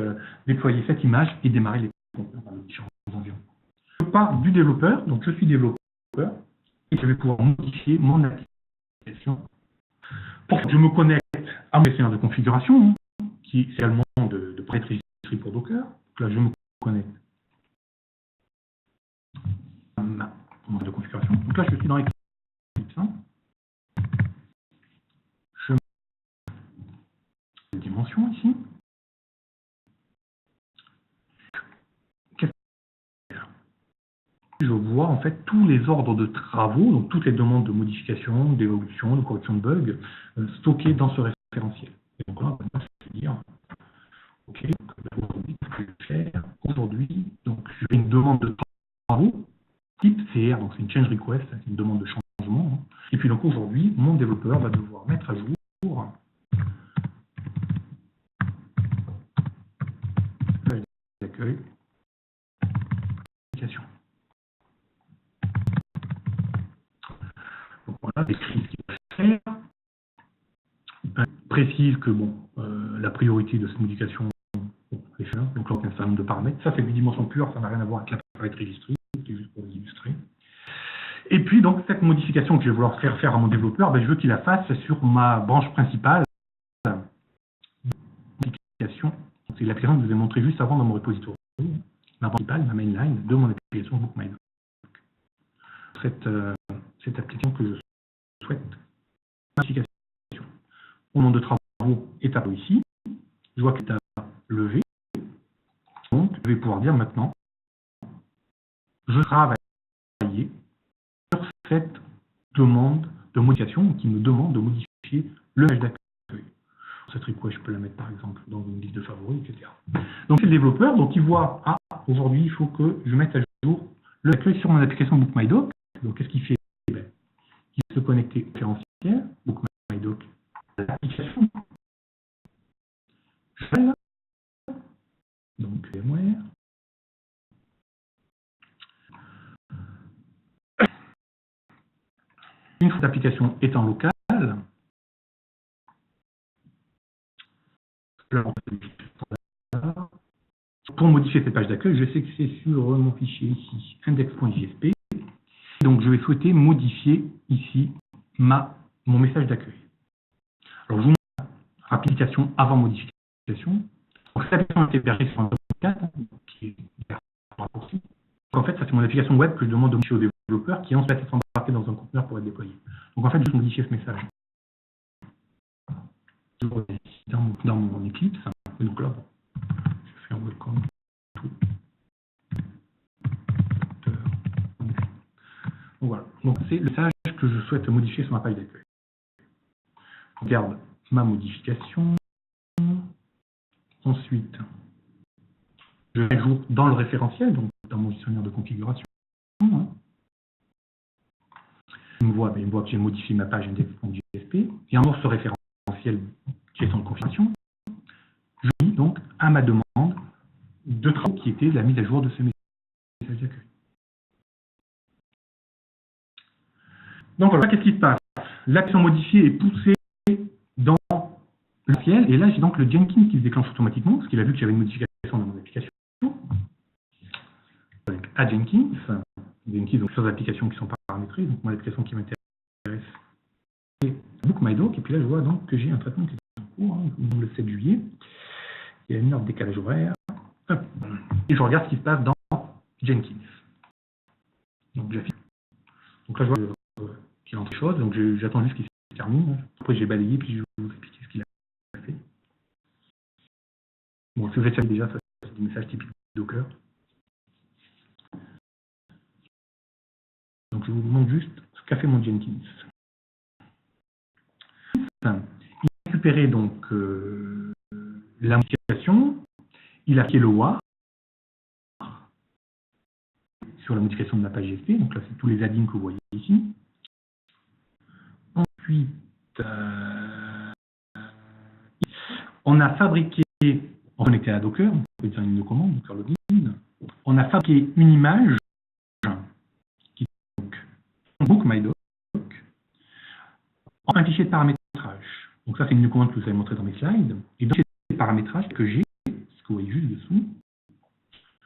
déployer cette image et démarrer les conteneurs dans les différents environnements. Je pars du développeur, donc je suis développeur, et je vais pouvoir modifier mon application. Pour ça, je me connecte à mon gestionnaire de configuration, qui est également de private registry pour Docker. Donc là, je me connecte à mon de configuration. Donc là, je suis dans Eclipse. Je mets les dimensions ici. Je vois en fait tous les ordres de travaux, donc toutes les demandes de modification, d'évolution, de correction de bugs, stockées dans ce référentiel. Et donc là, on va se dire, ok, aujourd'hui, qu'est-ce que je vais faire aujourd'hui? Donc, je fais une demande de travaux, type CR, donc c'est une change request, c'est une demande de changement. Et puis donc aujourd'hui, mon développeur va devoir mettre à jour l'accueil application. Donc voilà, les scripts qu'il va faire. Précise que la priorité de cette modification est faite. Donc là, on a un certain nombre de paramètres. Ça, c'est une dimension pure, ça n'a rien à voir avec la private registry, c'est juste pour vous illustrer. Et puis, donc, cette modification que je vais vouloir faire à mon développeur, je veux qu'il la fasse sur ma branche principale. C'est l'application que je vous ai montré juste avant dans mon repository. Ma principale, ma mainline de mon application Book MyDoc. Cette application que je souhaite modification. Mon nom de travaux est apparu ici. Je vois qu'il est à lever. Donc, je vais pouvoir dire maintenant, je travaille sur cette demande de modification qui me demande de modifier le message d'accueil. Cette request, je peux la mettre par exemple dans une liste de favoris, etc. Donc c'est le développeur, donc il voit, ah, aujourd'hui il faut que je mette à jour le accueil sur mon application BookMyDoc. Donc qu'est-ce qu'il fait? Il se connecte au référentiel, BookMyDoc, l'application. Donc VMware. Une fois l'application est en local, pour modifier cette page d'accueil, je sais que c'est sur mon fichier ici, index.jsp. Donc je vais souhaiter modifier ici mon message d'accueil. Alors je vous montre application avant modification. Donc cette application est hébergée sur un .4, qui est raccourci. Donc en fait, ça c'est mon application web que je demande de modifier au développeur qui ensuite est embarqué dans un conteneur pour être déployé. Donc en fait, je vais modifier ce message. Dans mon Eclipse. Et donc là, bon, je fais un welcome to. Donc voilà. Donc c'est le message que je souhaite modifier sur ma page d'accueil. Je regarde ma modification. Ensuite, je mets à jour dans le référentiel, donc dans mon gestionnaire de configuration. Il me voit que j'ai modifié ma page index.jsp. Et en ce référentiel gestion de configuration, je dis donc à ma demande de travaux qui était la mise à jour de ce message d'accueil. Donc voilà, qu'est-ce qui se passe? L'action modifiée est poussée dans le ciel, et là j'ai donc le Jenkins qui se déclenche automatiquement, parce qu'il a vu que j'avais une modification dans mon application. Avec à Jenkins, donc plusieurs applications qui sont paramétrées, donc mon application qui m'intéresse c'est BookMyDoc, et puis là je vois donc que j'ai un traitement qui est en cours, le 7 juillet, il y a une heure de décalage horaire, et je regarde ce qui se passe dans Jenkins. Donc j'affiche. Donc là je vois qu'il y a entre choses, donc j'attends juste qu'il se termine, après j'ai balayé, puis je vais vous expliquer ce qu'il a fait. Bon, si vous êtes déjà, ça c'est des messages typiques Docker. Donc je vous montre juste ce qu'a fait mon Jenkins. Il a récupéré donc la modification, il a fait le WAR sur la modification de ma page GSP, donc là c'est tous les add-ins que vous voyez ici. Ensuite, on a fabriqué, on connecté à Docker, on peut dire une commande, Docker login, on a fabriqué une image qui est donc BookMyDoc en un fichier de paramétrage. Donc ça c'est une commande que vous avez montré dans mes slides. Et dans ces paramétrages que j'ai, ce que vous voyez juste dessous,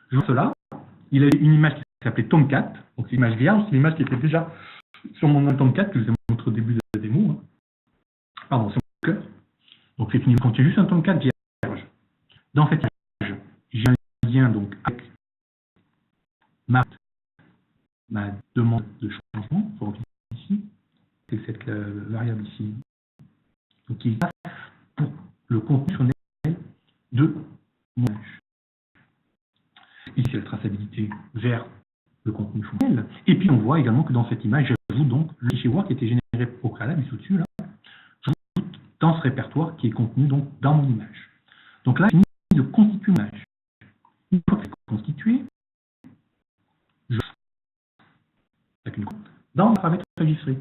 je vois cela, il a une image qui s'appelait Tomcat, donc c'est une image vierge, c'est l'image qui était déjà sur mon Tomcat que je vous ai montré au début de la démo. Pardon, c'est mon cœur. Donc c'est une image qui contient juste un Tomcat vierge. Dans cette image, j'ai un lien donc avec ma demande de changement, ici, c'est cette variable ici, donc qui passe pour le contenu fonctionnel de mon image. Ici, la traçabilité vers le contenu fonctionnel. Et puis, on voit également que dans cette image, j'ajoute donc le fichier WAR qui était généré au préalable, ici au-dessus, là. J'ajoute dans ce répertoire qui est contenu donc dans mon image. Donc là, j'ai fini de constituer mon image. Une fois que c'est constitué, je avec une compte dans le paramètre registré.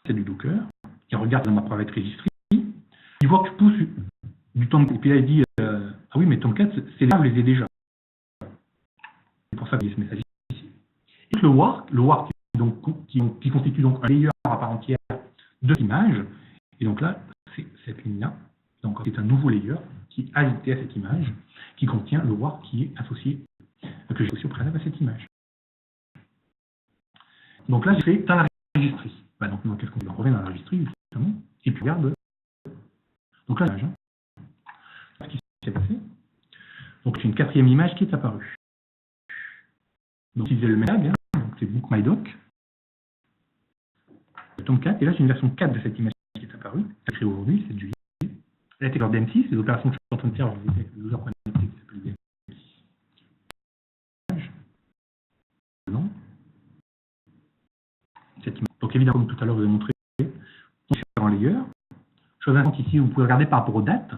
C'est du Docker. Il regarde dans ma paramètre registré. Il voit que je pousse du Tomcat. Et puis là, il dit ah oui, mais Tomcat, c'est là, je les ai déjà. C'est pour ça qu'il y a ce message ici. Et le WAR qui constitue donc un layer à part entière de l'image. Et donc là, c'est cette ligne-là. Donc c'est un nouveau layer qui est ajouté à cette image, qui contient le WAR qui est associé, que j'ai associé au préalable à cette image. Donc là, j'ai fait dans la registrie. Bah donc, qu'est-ce qu'on revient dans la registrie, justement, et puis regarde. Donc là, l'image. Ce qui s'est passé. Donc c'est une quatrième image qui est apparue. Donc utiliser le même tag, donc c'est BookMyDoc. tome 4, et là j'ai une version 4 de cette image qui est apparue, c'est créé aujourd'hui, c'est juillet. Elle a été leur DM6, les opérations que je suis en train de faire, je vous disais, avec le user connecté qui s'appelle DM6. Non. Cette image. Donc évidemment, comme tout à l'heure, je vous ai montré différents layers. Chose importante ici, vous pouvez regarder par rapport aux dates.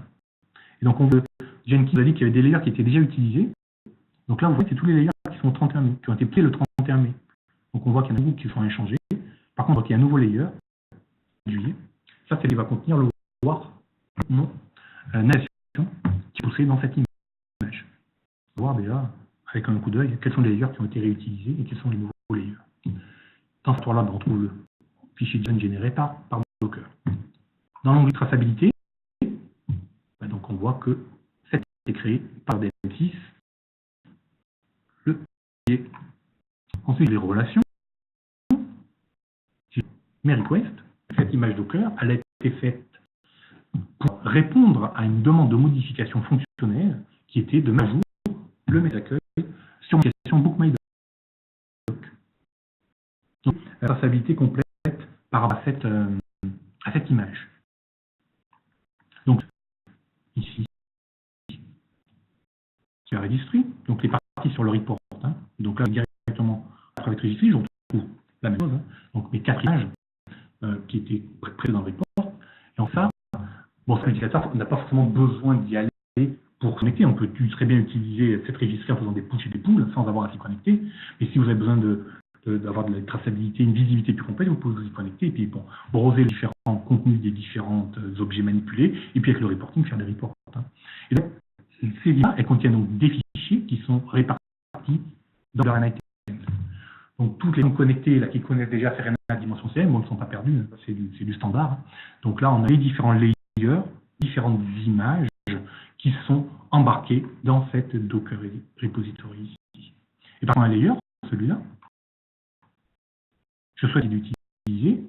Et donc, Jenkins vous a dit qu'il y avait des layers qui étaient déjà utilisés. Donc là, vous voyez, c'est tous les layers qui sont au 31 mai, qui ont été pliés le 31 mai. Donc on voit qu'il y en a beaucoup qui sont échangés. Par contre, il y a un nouveau layer, juillet. Ça, c'est ce qui va contenir le voir non navigation qui est poussé dans cette image. On va voir déjà, avec un coup d'œil, quels sont les layers qui ont été réutilisés et quels sont les nouveaux layers. Dans ce tour-là, on trouve le fichier John généré par Docker. Dans l'onglet traçabilité, donc on voit que cette est créé par DM6. Ensuite, les relations. Mes requests, cette image Docker, elle a été faite pour répondre à une demande de modification fonctionnelle qui était de mettre à jour le message d'accueil sur une application BookMyDoc. Donc, la traçabilité complète par rapport à cette image. Donc, ici, c'est la registry. Donc, les parties sur le report. Hein. Donc là, directement à travers le registry, je retrouve la même chose. Hein. Donc, mes 4 images qui étaient présentes dans le report. Et en ça, bon, cet utilisateur n'a pas forcément besoin d'y aller pour connecter. On peut très bien utiliser cette registry en faisant des push et des pulls sans avoir à s'y connecter. Mais si vous avez besoin d'avoir de la traçabilité, une visibilité plus complète, vous pouvez vous y connecter et puis bon, browser les différents contenus des différents objets manipulés et puis avec le reporting faire des reports. Hein. Et donc, ces images, elles contiennent donc des fichiers qui sont répartis dans leur NITM. Donc toutes les gens connectés là, qui connaissent déjà Serena Dimension CM, bon, ne sont pas perdus, c'est du standard. Donc là, on a les différents layers, différentes images qui sont embarquées dans cette Docker repository ici. Et par contre, un layer, celui-là, je souhaite l'utiliser.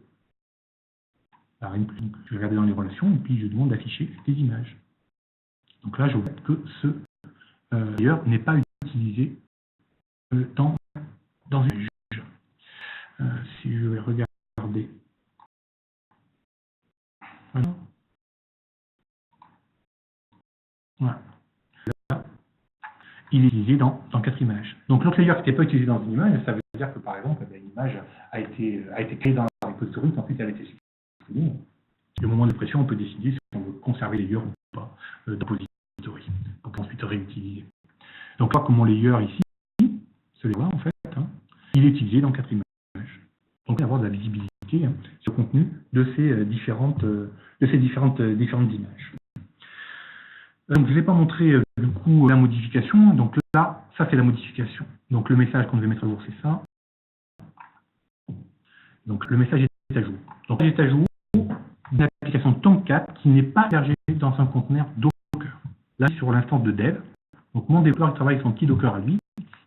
Alors, je vais regarder dans les relations et puis je demande d'afficher des images. Donc là, je vois que ce layer n'est pas utilisé dans une juge. Si je vais regarder. Voilà. Là, il est utilisé dans 4 images. Donc l'autre layer qui n'était pas utilisé dans une image, ça veut dire que par exemple, une image a été créée dans la repository, ensuite elle a été supprimée. Et au moment de pression, on peut décider si on veut conserver les layers ou pas dans la repository, pour ensuite réutiliser. Donc là, comme mon layer ici, celui-là en fait, hein, il est utilisé dans 4 images. Donc on peut avoir de la visibilité sur le contenu de ces différentes images. Donc, je ne vais pas montrer du coup la modification. Donc là, ça c'est la modification. Donc le message qu'on devait mettre à jour, c'est ça. Donc le message est à jour. Donc il est à jour d'une application Tomcat qui n'est pas hébergée dans un conteneur Docker. Là, sur l'instance de dev. Donc mon développeur il travaille avec son petit Docker à lui.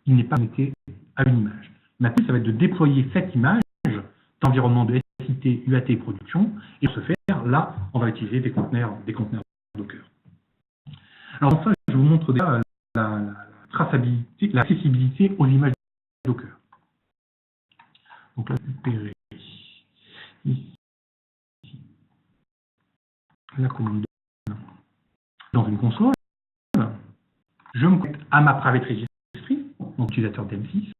Il n'est pas connecté à une image. Maintenant, ça va être de déployer cette image d'environnement de SIT, UAT production. Et pour ce faire, là, on va utiliser des conteneurs Docker. Alors ça, je vous montre déjà la traçabilité, l'accessibilité aux images Docker. Donc là, récupérer ici la commande dans une console. Je me connecte à ma private registry, donc utilisateur DM6.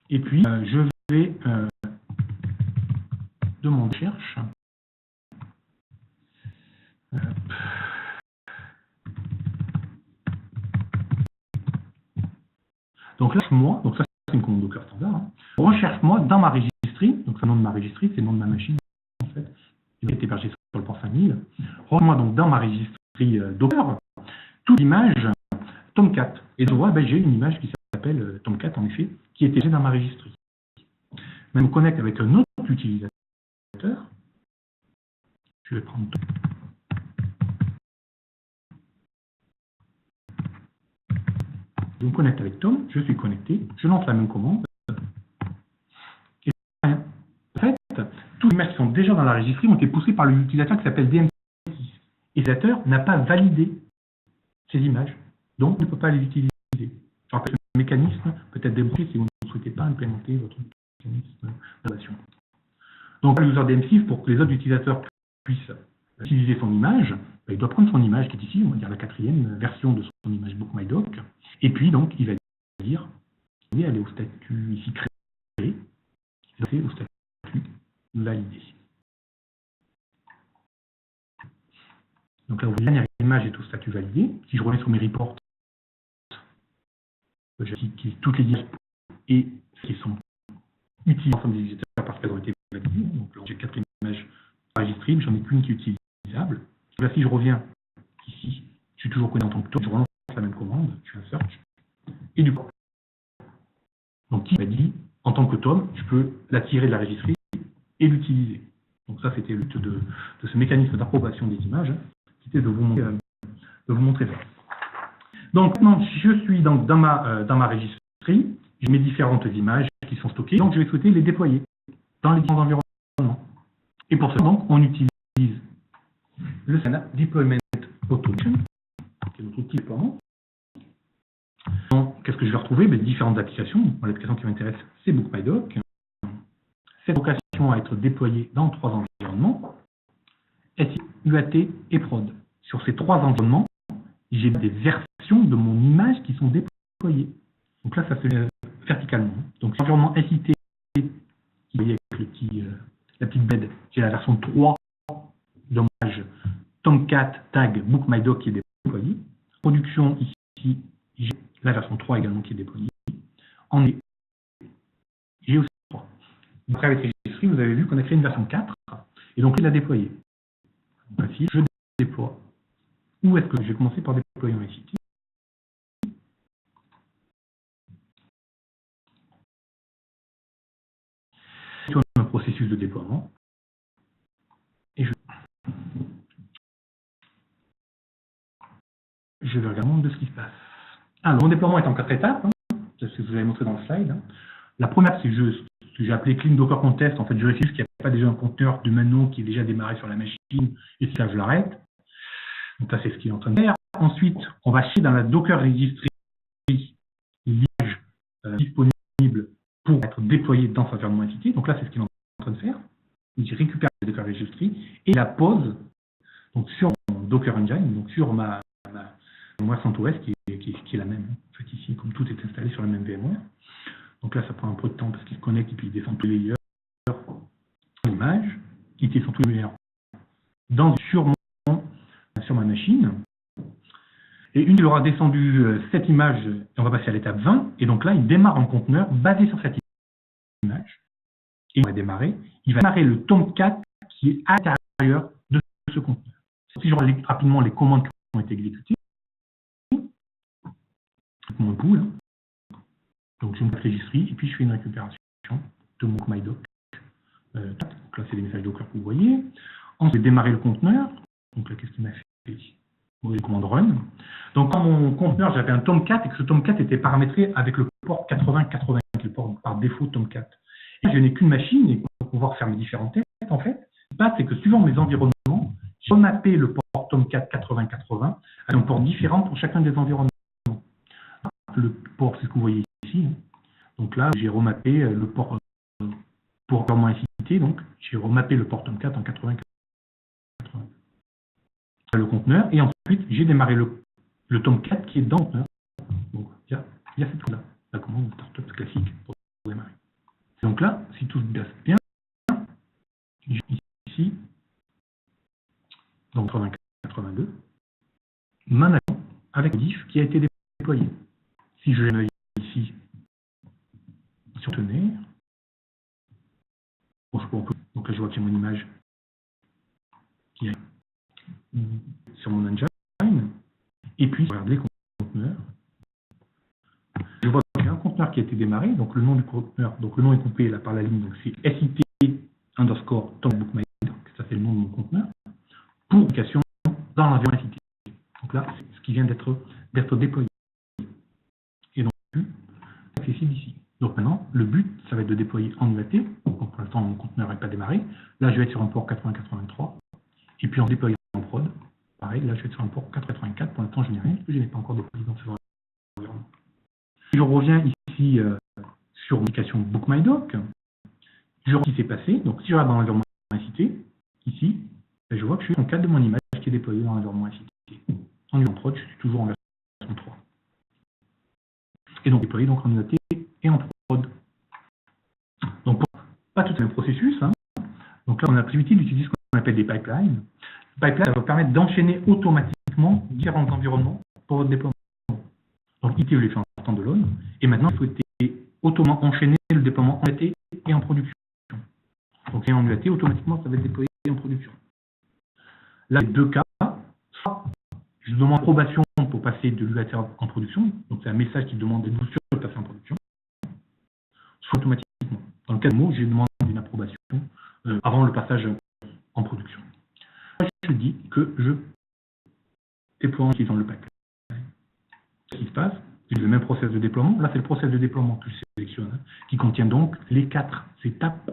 Et puis, je vais de mon recherche. Donc là, moi, donc ça c'est une commande Docker standard. Hein. Recherche-moi dans ma registry, donc c'est le nom de ma registry, c'est le nom de ma machine en fait. Il est hébergé sur le port 5000. Recherche-moi donc dans ma registry Docker toute l'image Tomcat. Et je vois, j'ai une image qui s'appelle Tomcat en effet, qui est hébergée dans ma registry. Je me connecte avec un autre utilisateur. Je vais prendre Tom. Je me connecte avec Tom, je suis connecté, je lance la même commande. Et en fait, toutes les images qui sont déjà dans la registry ont été poussées par l'utilisateur qui s'appelle DM6. Et l'utilisateur n'a pas validé ces images, donc il ne peut pas les utiliser. Alors, le mécanisme peut être débranché si vous ne souhaitez pas implémenter votre mécanisme d'innovation. Donc, le user DMSIF, pour que les autres utilisateurs puissent utiliser son image, il doit prendre son image qui est ici, on va dire la 4e version de son image BookMyDoc, et puis donc il va dire, vous allez aller au statut ici créé, et au statut validé. Donc là, vous voyez, la dernière image est au statut validé. Si je reviens sur mes reports, j'ai toutes les images et qui sont utilisées ensemble des utilisateurs parce qu'elles ont été validées. Donc là, j'ai 4 images enregistrées, mais j'en ai qu'une qui est utilisable. Là, si je reviens ici, je suis toujours connecté en tant que tome, je relance la même commande, je fais un search, et du coup, donc qui m'a dit, en tant que tome, je peux l'attirer de la registrie et l'utiliser. Donc ça, c'était le but de ce mécanisme d'approbation des images, qui était de vous montrer ça. Donc maintenant, je suis donc dans ma registrie, j'ai mes différentes images qui sont stockées, donc je vais souhaiter les déployer dans les différents environnements. Et pour ça, donc, on utilise le SANA Deployment Automation, qui est notre outil de déploiement. Qu'est-ce que je vais retrouver? Différentes applications. L'application qui m'intéresse, c'est BookMyDoc. Cette vocation à être déployée dans 3 environnements, SI, UAT et prod. Sur ces 3 environnements, j'ai des versions de mon image qui sont déployées. Donc là, ça se fait verticalement. Donc l'environnement SIT, vous voyez avec la petite bed, j'ai la version 3 de mon image Tomcat tag BookMyDoc qui est déployée. Production ici, j'ai la version 3 également qui est déployée. En j'ai aussi 3. Après avec Registry, vous avez vu qu'on a créé une version 4 et donc il l'a déployée. Voici, je déploie. Où est-ce que je vais commencer par déployer en SIT? Sur un processus de déploiement. Et je vais regarder de ce qui se passe. Alors, mon déploiement est en 4 étapes, c'est ce que je vous avais montré dans le slide. La première, c'est ce que j'ai appelé Clean Docker Contest. En fait, je vérifie qu'il n'y a pas déjà un conteneur de Manon qui est déjà démarré sur la machine, et ça, je l'arrête. Donc là, c'est ce qu'il est en train de faire. Ensuite, on va chercher dans la Docker Registry l'image disponible pour être déployée dans son environnement SIT. Donc là, c'est ce qu'il est en train de faire. Il récupère la Docker Registry et la pose donc, sur mon Docker Engine, donc sur ma CentOS qui est la même. En fait, ici, comme tout est installé sur la même VMware. Donc là, ça prend un peu de temps parce qu'il connecte et puis il descend tous les layers sur l'image, qui sont tous les layers sur ma machine. Et une fois qu'il aura descendu cette image, on va passer à l'étape 20. Et donc là, il démarre un conteneur basé sur cette image. Et il va démarrer le Tomcat qui est à l'intérieur de ce conteneur. Si je relis rapidement les commandes qui ont été exécutées, mon pool, donc je me registrie et puis je fais une récupération de mon BookMyDoc. Donc là, c'est les messages Docker que vous voyez. Ensuite, je vais démarrer le conteneur. Donc là, qu'est-ce qu'il m'a fait? La commande run. Donc, dans mon conteneur, j'avais un Tomcat et que ce Tomcat était paramétré avec le port 8080, qui est le port par défaut Tomcat. Et je n'ai qu'une machine et pour pouvoir faire mes différents tests, en fait, ce qui se passe, c'est que suivant mes environnements, j'ai remappé le port Tomcat 8080 avec un port différent pour chacun des environnements. Le port, c'est ce que vous voyez ici. Donc là, j'ai remappé le port pour environnement SIT, donc j'ai remappé le port Tomcat en 8080. Le conteneur, et ensuite j'ai démarré le Tomcat qui est dans le conteneur. Donc il y a cette chose-là, la commande startup classique pour démarrer. Donc là, si tout se passe bien, j'ai ici, donc 8082, ma machine avec le diff qui a été déployé. Si je l'ai ici sur tenir, donc là je vois qu'il y a mon image qui est sur mon engine, et puis je regarde les conteneurs. Je vois qu'il y a un conteneur qui a été démarré, donc le nom du conteneur, donc le nom est coupé là par la ligne, donc c'est SIT_TomBookMyDoc, ça c'est le nom de mon conteneur, pour application dans l'environnement SIT. Donc là, c'est ce qui vient d'être déployé. Et donc, c'est accessible ici. Donc maintenant, le but, ça va être de déployer en UAT, donc pour l'instant mon conteneur n'est pas démarré, là je vais être sur un port 8083, et puis en déployant en prod, pareil, là je vais être sur un port 484, pour l'instant je n'ai rien, parce que je n'ai pas encore déployé dans ce environnement. Si je reviens ici sur l'application BookMyDoc, je regarde ce qui s'est passé. Donc, si je regarde dans l'environnement incité, ici, je vois que je suis en cadre de mon image qui est déployée dans l'environnement incité. En prod, je suis toujours en version 3. Et donc, déployé donc en UAT et en prod. Donc, pas tout le même processus. Hein. Donc là, on a la possibilité d'utiliser ce qu'on appelle des pipelines. Les pipelines, ça va permettre d'enchaîner automatiquement différents environnements pour votre déploiement. Donc, IT, je l'ai fait en standalone. Et maintenant, il faut automatiquement enchaîner le déploiement en UAT et en production. Donc, c'est en UAT, automatiquement, ça va être déployé en production. Là, les deux cas, soit je demande approbation pour passer de l'UAT en production. Donc, c'est un message qui demande d'être sûr de passer en production. Soit automatiquement. Dans le cas de mots, je demande une approbation avant le passage en production. Je dis que je déploie en utilisant le pipeline. Ce qui se passe, c'est le même process de déploiement. Là, c'est le process de déploiement que je sélectionne, hein, qui contient donc les 4 étapes.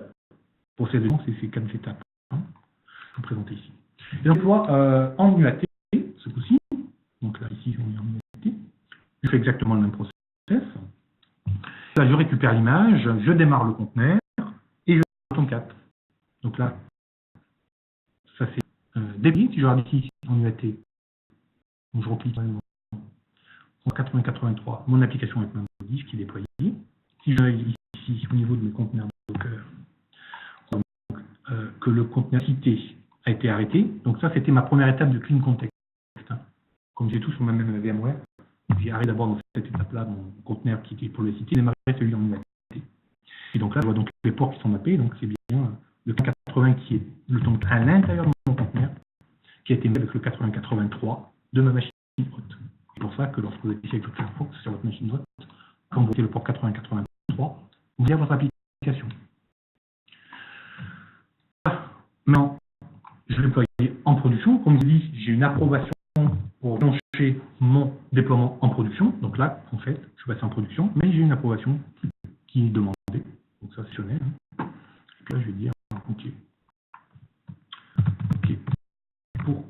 Process de déploiement, c'est ces 4 étapes. Hein, je vais vous présenter ici. Et donc, on voit en UAT, ce coup-ci. Donc là, ici, on est en UAT. Je fais exactement le même process. Là, je récupère l'image, je démarre le conteneur et je tombe 4. Donc là, ça c'est débit. Si je regarde ici en UAT, donc je reclique en 80-83, mon application avec ma modif qui est déployée. Si je regarde ici au niveau de mes conteneurs Docker, que le conteneur cité a été arrêté. Donc ça, c'était ma première étape de clean context. Comme j'ai tout sur ma même VMware, j'ai arrêté d'abord dans cette étape-là mon conteneur qui était pour le citer, démarrer celui en UAT. Et donc là, je vois donc les ports qui sont mappés, donc c'est bien le 80 qui est le temps à l'intérieur de mon conteneur, qui a été mis avec le 80-83 de ma machine haute. C'est pour ça que lorsque vous êtes ici avec votre Firefox sur votre machine haute, quand vous mettez le port 80-83, vous avez votre application. Maintenant, je vais déployer en production. Comme je dis, j'ai une approbation pour lancer mon déploiement en production. Donc là, en fait, je vais passer en production, mais j'ai une approbation qui est demandée. Donc ça, c'est optionnel. Et puis là, je vais dire OK. OK. Pour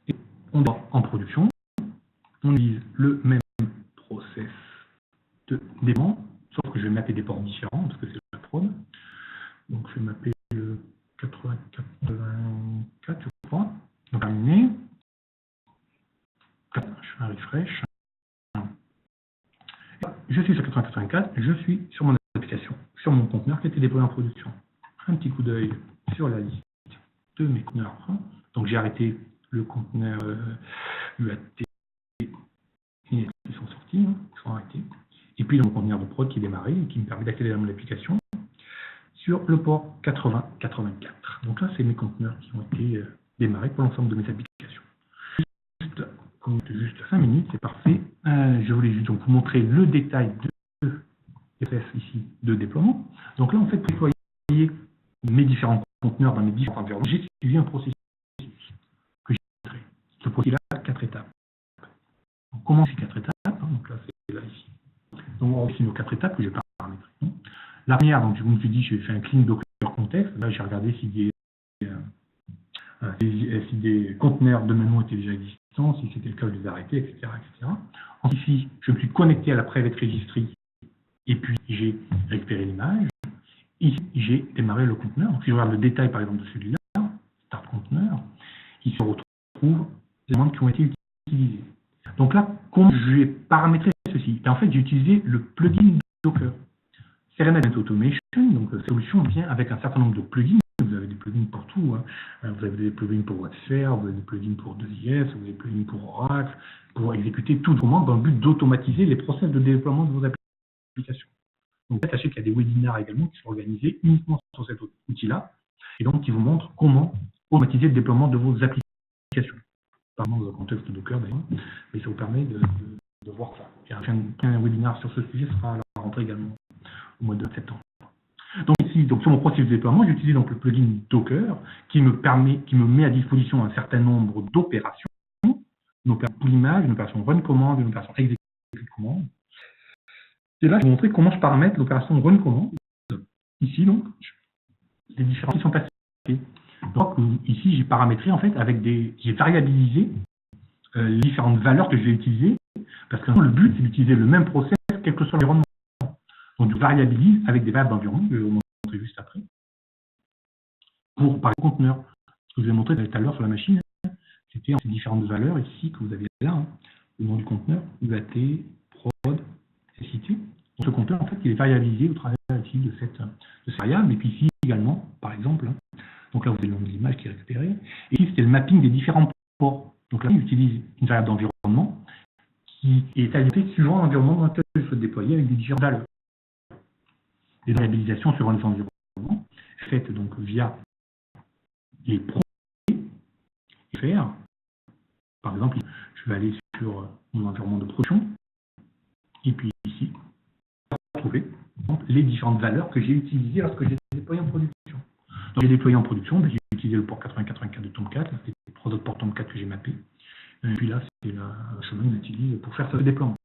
et on va en production. On utilise le même process de déploiement, sauf que je vais mapper des ports différents parce que c'est la prod. Donc je vais mapper le 84, je crois. Donc terminé. Je fais un refresh. Je suis sur 80-84, je suis sur mon application, sur mon conteneur qui a été déployé en production. Un petit coup d'œil sur la liste de mes conteneurs. Donc j'ai arrêté le conteneur UAT, ils sont sortis, ils sont arrêtés. Et puis mon conteneur de prod qui est démarré et qui me permet d'accéder à mon application sur le port 80-84. Donc là, c'est mes conteneurs qui ont été démarrés pour l'ensemble de mes applications. Juste 5 minutes, c'est parfait. Je voulais juste donc vous montrer le détail de FS ici de déploiement. Donc là, en fait, pour déployer mes différents conteneurs dans mes différents environnements, j'ai suivi un processus que j'ai montré. Ce processus-là, 4 étapes. On commence ces 4 étapes. Donc là, c'est là ici. Donc on voit ici nos 4 étapes que j'ai paramétrées. La première, donc je vous ai dit, j'ai fait un clean Docker context. Là, j'ai regardé si des conteneurs de même nom étaient déjà existants, si c'était le cas, je les ai arrêtés, etc., etc. Ensuite, ici, je me suis connecté à la private registry et puis j'ai récupéré l'image. Ici, j'ai démarré le conteneur. Donc, si je regarde le détail, par exemple, de celui-là, start conteneur, il se retrouve les demandes qui ont été utilisées. Donc là, comment je vais paramétrer ceci? Et en fait, j'ai utilisé le plugin Docker. Serenade Automation, donc cette solution vient avec un certain nombre de plugins. Vous avez des plugins pour tout. Hein. Vous avez des plugins pour WebSphere, vous avez des plugins pour 2IS, vous avez des plugins pour Oracle, pour exécuter tout vraiment dans le but d'automatiser les process de déploiement de vos applications. Donc, sachez qu'il y a des webinaires également qui sont organisés uniquement sur cet outil-là, et donc qui vous montrent comment automatiser le déploiement de vos applications. Pas dans le contexte de Docker d'ailleurs, mais ça vous permet de voir ça. Il y a un webinaire sur ce sujet, sera à la rentrée également au mois de septembre. Donc ici, donc sur mon processus de déploiement, j'utilise donc le plugin Docker qui me met à disposition un certain nombre d'opérations, une opération pull image, une opération run command, une opération execute command. Et là, je vais vous montrer comment je paramètre l'opération run command. Ici, donc, les différents qui sont passés. Donc ici, j'ai paramétré en fait j'ai variabilisé les différentes valeurs que je vais utiliser, parce que le but c'est d'utiliser le même process quel que soit l'environnement. Donc, je variabilise avec des variables d'environnement, que je vais vous montrer juste après, pour par exemple, conteneur. Ce que je vous ai montré tout à l'heure sur la machine, c'était ces différentes valeurs ici que vous avez là, hein, le nom du conteneur, UAT, prod, cité. Ce conteneur, en fait, il est variabilisé au travers ici de cette variable, et puis ici également, par exemple, hein, donc là, vous avez le nom de l'image qui est récupéré, et ici, c'était le mapping des différents ports. Donc là, on utilise une variable d'environnement qui est alimentée suivant l'environnement dans lequel je souhaite déployer avec des différentes valeurs. Les variabilisations suivant les environnements, faites donc via les projets et faire. Par exemple, je vais aller sur mon environnement de production, et puis ici, retrouver les différentes valeurs que j'ai utilisées lorsque j'ai déployé en production. Donc, j'ai déployé en production, j'ai utilisé le port 8084 de Tomcat, c'est les 3 autres ports Tomcat que j'ai mappés. Et puis là, c'est le chemin que j'utilise pour faire ce déploiement.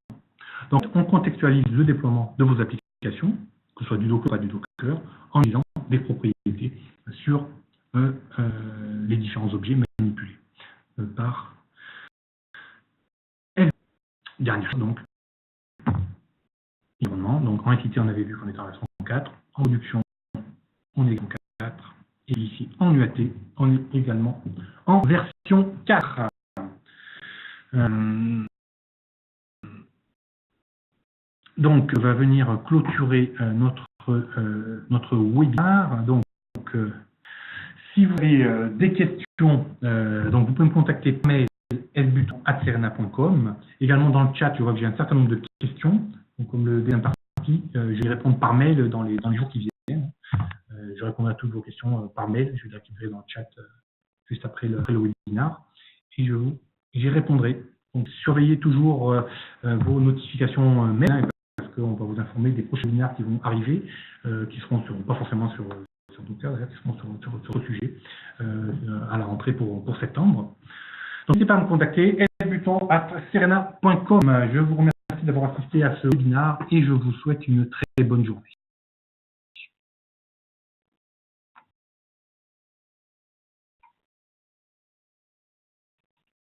Donc, on contextualise le déploiement de vos applications, que ce soit du Docker ou pas du Docker, en utilisant des propriétés sur les différents objets manipulés par L. Dernière chose, donc, environnement. Donc, en entité, on avait vu qu'on était en version 4. En production, on est en 4. Et ici, en UAT, on est également en version 4. Donc, va venir clôturer notre webinaire. Donc, si vous avez des questions, donc vous pouvez me contacter par mail sbuton@serena.com. Également dans le chat, je vois que j'ai un certain nombre de questions. Donc, comme le deuxième partie, je vais répondre par mail dans les jours qui viennent. Je répondrai à toutes vos questions par mail. Je vais les récupérer dans le chat juste après le webinaire. Et j'y répondrai. Donc, surveillez toujours vos notifications mail, hein, parce qu'on va vous informer des prochains webinaires qui vont arriver, qui seront pas forcément sur Docker, d'ailleurs, qui seront sur le sujet à la rentrée pour septembre. Donc, n'hésitez pas à me contacter, sbuton@serena.com. Je vous remercie d'avoir assisté à ce webinaire et je vous souhaite une très bonne journée.